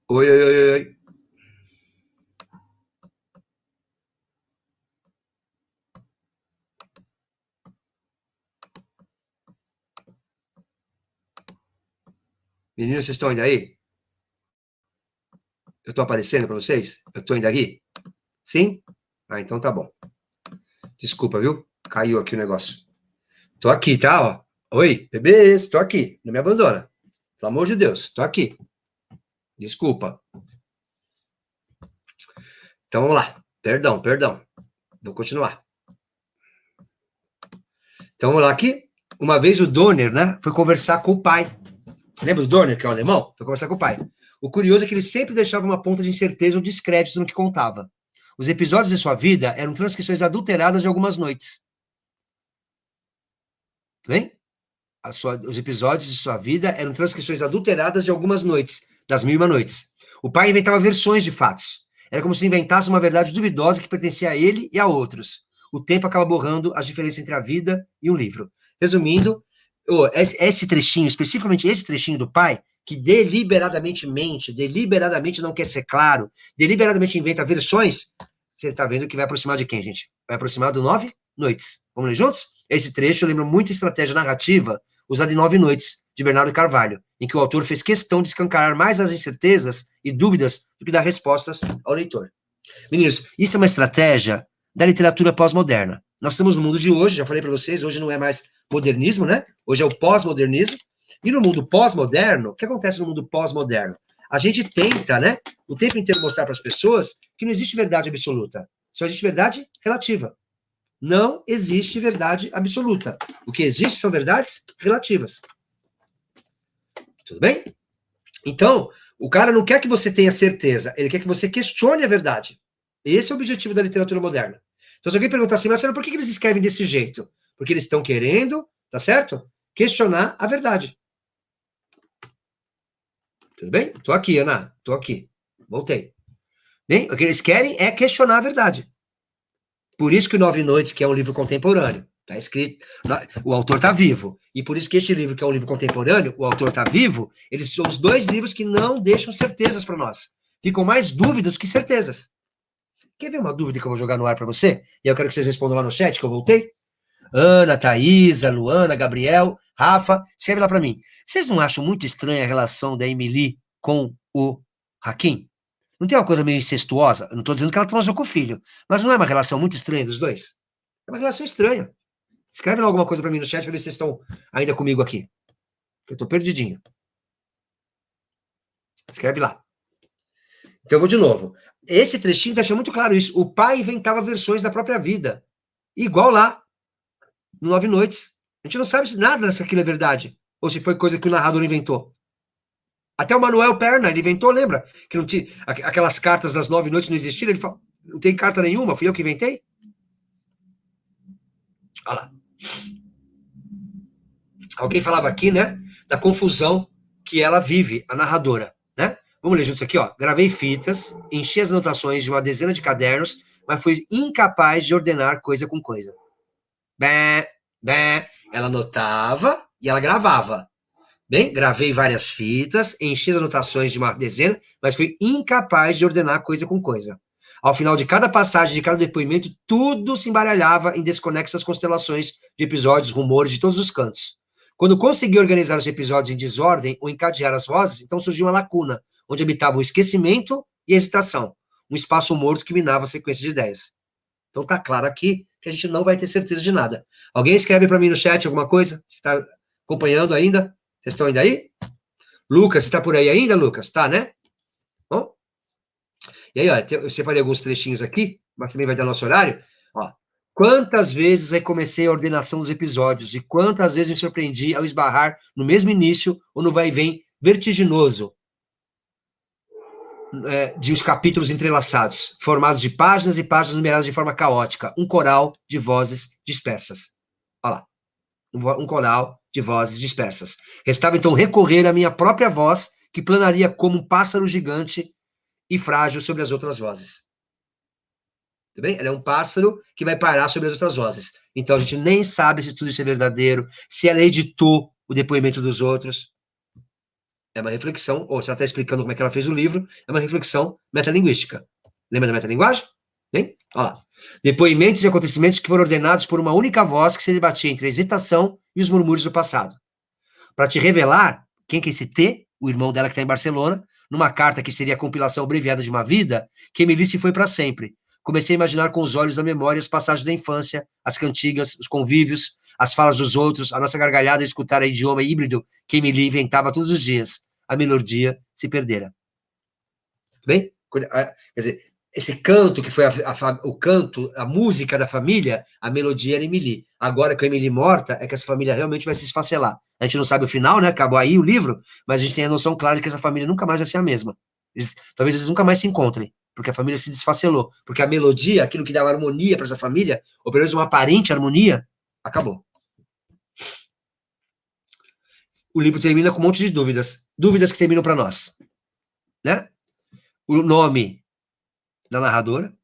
Oi. Meninos, vocês estão ainda aí? Eu tô aparecendo para vocês? Eu tô ainda aqui? Sim? Ah, então tá bom. Desculpa, viu? Caiu aqui o negócio. Tô aqui, tá? Ó. Oi, bebês, tô aqui. Não me abandona. Pelo amor de Deus, tô aqui. Desculpa. Então vamos lá. Perdão. Vou continuar. Então vamos lá aqui. Uma vez o Donner, né, foi conversar com o pai. Lembra do Donner, que é o alemão? Foi conversar com o pai. O curioso é que ele sempre deixava uma ponta de incerteza ou descrédito no que contava. Os episódios de sua vida eram transcrições adulteradas de algumas noites. Tudo bem? Os episódios de sua vida eram transcrições adulteradas de algumas noites, das 1001 noites. O pai inventava versões de fatos. Era como se inventasse uma verdade duvidosa que pertencia a ele e a outros. O tempo acaba borrando as diferenças entre a vida e um livro. Resumindo, esse trechinho, especificamente esse trechinho do pai, que deliberadamente mente, deliberadamente não quer ser claro, deliberadamente inventa versões, você está vendo que vai aproximar de quem, gente? Vai aproximar do 9 noites. Vamos ler juntos? Esse trecho lembra muito a estratégia narrativa usada em 9 noites, de Bernardo Carvalho, em que o autor fez questão de escancarar mais as incertezas e dúvidas do que dar respostas ao leitor. Meninos, isso é uma estratégia da literatura pós-moderna. Nós estamos no mundo de hoje, já falei para vocês, hoje não é mais modernismo, né? Hoje é o pós-modernismo. E no mundo pós-moderno, o que acontece no mundo pós-moderno? A gente tenta, né, o tempo inteiro mostrar para as pessoas que não existe verdade absoluta, só existe verdade relativa. Não existe verdade absoluta. O que existe são verdades relativas. Tudo bem? Então, o cara não quer que você tenha certeza, ele quer que você questione a verdade. Esse é o objetivo da literatura moderna. Então, se alguém perguntar assim, mas por que eles escrevem desse jeito? Porque eles estão querendo, tá certo? Questionar a verdade. Tudo bem? Tô aqui, Ana. Tô aqui. Voltei. Bem, o que eles querem é questionar a verdade. Por isso que o 9 Noites, que é um livro contemporâneo, Está escrito, o autor está vivo. E por isso que este livro, que é um livro contemporâneo, o autor está vivo, eles são os dois livros que não deixam certezas para nós. Ficam mais dúvidas que certezas. Quer ver uma dúvida que eu vou jogar no ar para você? E eu quero que vocês respondam lá no chat, que eu voltei. Ana, Thaisa, Luana, Gabriel, Rafa, escreve lá para mim. Vocês não acham muito estranha a relação da Emily com o Hakim? Não tem uma coisa meio incestuosa? Eu não estou dizendo que ela transou com o filho, mas não é uma relação muito estranha dos dois? É uma relação estranha. Escreve lá alguma coisa para mim no chat para ver se vocês estão ainda comigo aqui. Que eu tô perdidinho. Escreve lá. Então eu vou de novo. Esse trechinho deixa muito claro isso. O pai inventava versões da própria vida. Igual lá, no Nove Noites. A gente não sabe se nada se aquilo é verdade. Ou se foi coisa que o narrador inventou. Até o Manuel Perna, ele inventou, lembra? Que não tinha, aquelas cartas das 9 noites não existiram. Ele falou, não tem carta nenhuma, fui eu que inventei? Olha lá. Alguém falava aqui, né, da confusão que ela vive, a narradora, né? Vamos ler juntos aqui, ó. Gravei fitas, enchi as anotações de uma dezena de cadernos, mas fui incapaz de ordenar coisa com coisa. Bé, bé. Ela anotava e ela gravava. Bem, gravei várias fitas, enchi as anotações de uma dezena, mas fui incapaz de ordenar coisa com coisa. Ao final de cada passagem, de cada depoimento, tudo se embaralhava em desconexas constelações de episódios, rumores de todos os cantos. Quando consegui organizar os episódios em desordem ou encadear as vozes, então surgiu uma lacuna, onde habitava o esquecimento e a hesitação, um espaço morto que minava a sequência de ideias. Então tá claro aqui que a gente não vai ter certeza de nada. Alguém escreve para mim no chat alguma coisa? Você está acompanhando ainda? Vocês estão ainda aí? Lucas, você está por aí ainda, Lucas? Tá, né? Bom? E aí, ó, eu separei alguns trechinhos aqui, mas também vai dar nosso horário. Ó, quantas vezes aí comecei a ordenação dos episódios e quantas vezes me surpreendi ao esbarrar no mesmo início ou no vai e vem vertiginoso de os capítulos entrelaçados, formados de páginas e páginas numeradas de forma caótica, um coral de vozes dispersas. Olha lá, um coral de vozes dispersas. Restava então recorrer à minha própria voz, que planaria como um pássaro gigante e frágil sobre as outras vozes. Tá bem? Ela é um pássaro que vai parar sobre as outras vozes. Então a gente nem sabe se tudo isso é verdadeiro, se ela editou o depoimento dos outros. É uma reflexão, ou se ela está explicando como é que ela fez o livro, é uma reflexão metalinguística. Lembra da metalinguagem? Bem? Olha lá. Depoimentos e acontecimentos que foram ordenados por uma única voz que se debatia entre a hesitação e os murmúrios do passado. Para te revelar quem que é esse T, o irmão dela que está em Barcelona, numa carta que seria a compilação abreviada de uma vida, que Emily se foi para sempre. Comecei a imaginar com os olhos da memória as passagens da infância, as cantigas, os convívios, as falas dos outros, a nossa gargalhada de escutar o idioma híbrido que Emily inventava todos os dias. A melodia se perdera. Bem? Quer dizer, esse canto que foi o canto, a música da família, a melodia era Emily. Agora, com a Emily morta, é que essa família realmente vai se esfacelar. A gente não sabe o final, né? Acabou aí o livro, mas a gente tem a noção clara de que essa família nunca mais vai ser a mesma. Talvez eles nunca mais se encontrem, porque a família se desfacelou. Porque a melodia, aquilo que dava harmonia para essa família, ou pelo menos uma aparente harmonia, acabou. O livro termina com um monte de dúvidas. Dúvidas que terminam para nós. Né? O nome da narradora,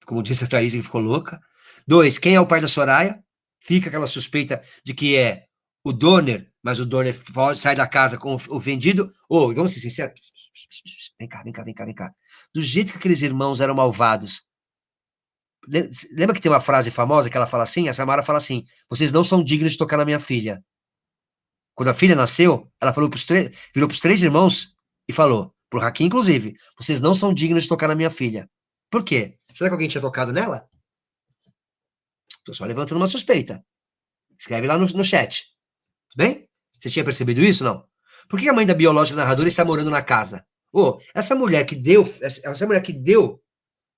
como disse a Thaís, que ficou louca. 2, quem é o pai da Soraya? Fica aquela suspeita de que é o Donner, mas o Donner sai da casa com o vendido. Vamos ser sinceros. Vem cá. Do jeito que aqueles irmãos eram malvados. Lembra que tem uma frase famosa que ela fala assim? A Samara fala assim: vocês não são dignos de tocar na minha filha. Quando a filha nasceu, ela falou virou para os 3 irmãos e falou, pro Hakim inclusive, vocês não são dignos de tocar na minha filha. Por quê? Será que alguém tinha tocado nela? Estou só levantando uma suspeita. Escreve lá no chat. Tudo bem? Você tinha percebido isso, não? Por que a mãe da biológica narradora está morando na casa? Essa mulher que deu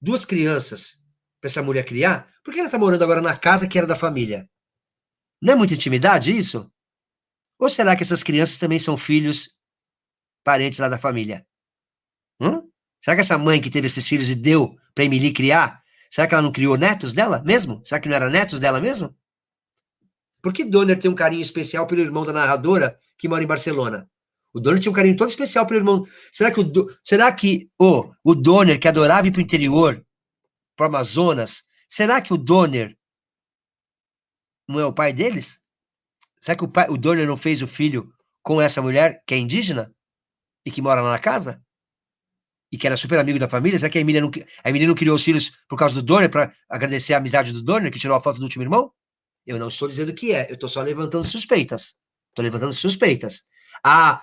2 crianças para essa mulher criar, por que ela está morando agora na casa que era da família? Não é muita intimidade isso? Ou será que essas crianças também são filhos, parentes lá da família? Será que essa mãe que teve esses filhos e deu para Emily criar, será que ela não criou netos dela mesmo? Será que não eram netos dela mesmo? Por que Donner tem um carinho especial pelo irmão da narradora que mora em Barcelona? O Donner tinha um carinho todo especial pelo irmão. Será que o Donner, que adorava ir para o interior, para o Amazonas, será que o Donner não é o pai deles? Será que o Dorner não fez o filho com essa mulher que é indígena e que mora lá na casa? E que era super amigo da família? Será que a Emília não criou os filhos por causa do Dorner, para agradecer a amizade do Dorner, que tirou a foto do último irmão? Eu não estou dizendo que é, eu estou só levantando suspeitas. Estou levantando suspeitas. Ah,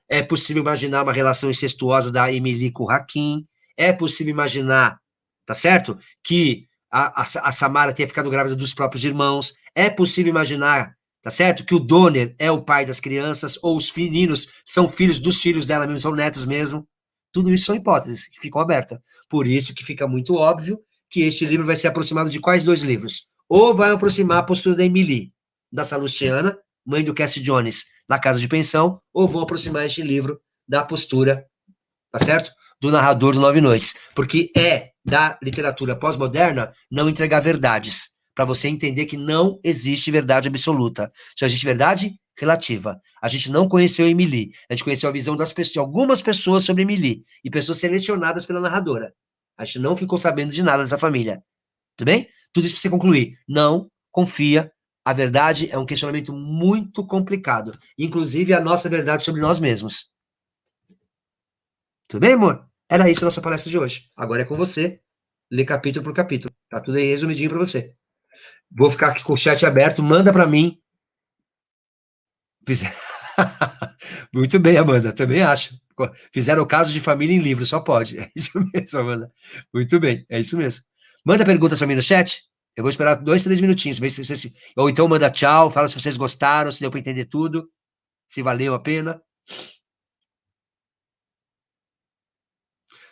é possível imaginar uma relação incestuosa da Emily com o Hakim. É possível imaginar, tá certo? Que a Samara tenha ficado grávida dos próprios irmãos. É possível imaginar, tá certo? Que o Donner é o pai das crianças, ou os meninos são filhos dos filhos dela mesmo, são netos mesmo. Tudo isso são hipóteses que ficam abertas. Por isso que fica muito óbvio que este livro vai ser aproximado de quais dois livros? Ou vai aproximar a postura da Emily, da Salustiana, mãe do Cassie Jones, na casa de pensão, ou vão aproximar este livro da postura, tá certo? Do narrador do Nove Noites. Porque é da literatura pós-moderna não entregar verdades, para você entender que não existe verdade absoluta, só existe verdade relativa. A gente não conheceu Emily, a gente conheceu a visão de algumas pessoas sobre Emily, e pessoas selecionadas pela narradora. A gente não ficou sabendo de nada dessa família. Tudo bem? Tudo isso para você concluir. Não confia. A verdade é um questionamento muito complicado. Inclusive a nossa verdade sobre nós mesmos. Tudo bem, amor? Era isso a nossa palestra de hoje. Agora é com você. Lê capítulo por capítulo. Tá tudo aí resumidinho para você. Vou ficar aqui com o chat aberto. Manda para mim. Muito bem, Amanda. Também acho. Fizeram o caso de família em livro, só pode. É isso mesmo, Amanda. Muito bem, é isso mesmo. Manda perguntas para mim no chat. Eu vou esperar 2, 3 minutinhos. Ver se vocês... Ou então manda tchau, fala se vocês gostaram, se deu para entender tudo, se valeu a pena.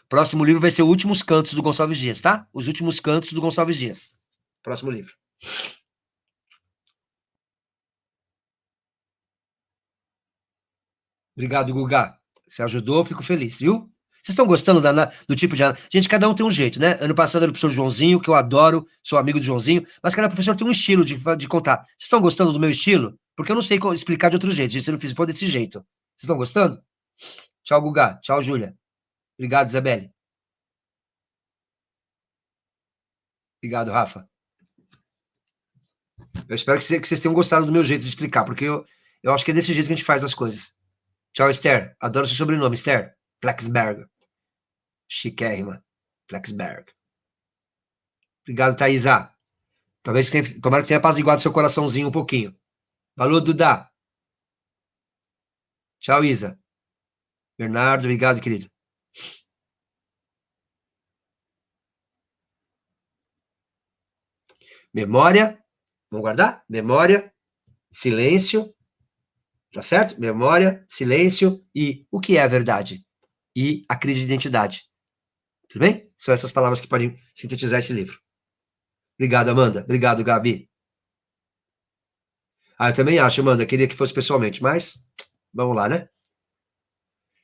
Próximo livro vai ser Os Últimos Cantos do Gonçalves Dias, tá? Os Últimos Cantos do Gonçalves Dias. Próximo livro. Obrigado, Guga. Você ajudou, fico feliz, viu? Vocês estão gostando do tipo de... Gente, cada um tem um jeito, né? Ano passado era o professor Joãozinho, que eu adoro, sou amigo do Joãozinho, mas cada professor tem um estilo de contar. Vocês estão gostando do meu estilo? Porque eu não sei explicar de outro jeito, gente, se eu não fiz, for desse jeito. Vocês estão gostando? Tchau, Guga. Tchau, Júlia. Obrigado, Isabelle. Obrigado, Rafa. Eu espero que vocês tenham gostado do meu jeito de explicar, porque eu acho que é desse jeito que a gente faz as coisas. Tchau, Esther. Adoro seu sobrenome, Esther. Flexberg. Chiquérrima. Flexberg. Obrigado, Thaisa. Tomara que tenha apaziguado seu coraçãozinho um pouquinho. Falou, Duda. Tchau, Isa. Bernardo, obrigado, querido. Memória. Vamos guardar? Memória, silêncio, tá certo? Memória, silêncio e o que é a verdade? E a crise de identidade. Tudo bem? São essas palavras que podem sintetizar esse livro. Obrigado, Amanda. Obrigado, Gabi. Ah, eu também acho, Amanda. Queria que fosse pessoalmente, mas vamos lá, né?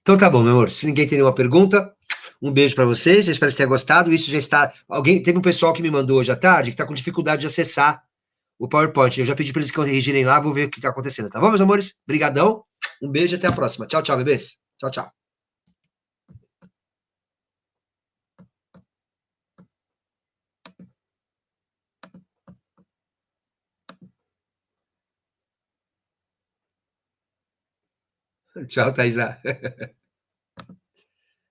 Então tá bom, meu amor. Se ninguém tem nenhuma pergunta, um beijo para vocês. Eu espero que tenha gostado. Isso já está. Teve um pessoal que me mandou hoje à tarde que está com dificuldade de acessar o PowerPoint. Eu já pedi para eles corrigirem lá, vou ver o que está acontecendo, tá bom, meus amores? Obrigadão. Um beijo e até a próxima. Tchau, tchau, bebês. Tchau, tchau. Tchau, Thaisa.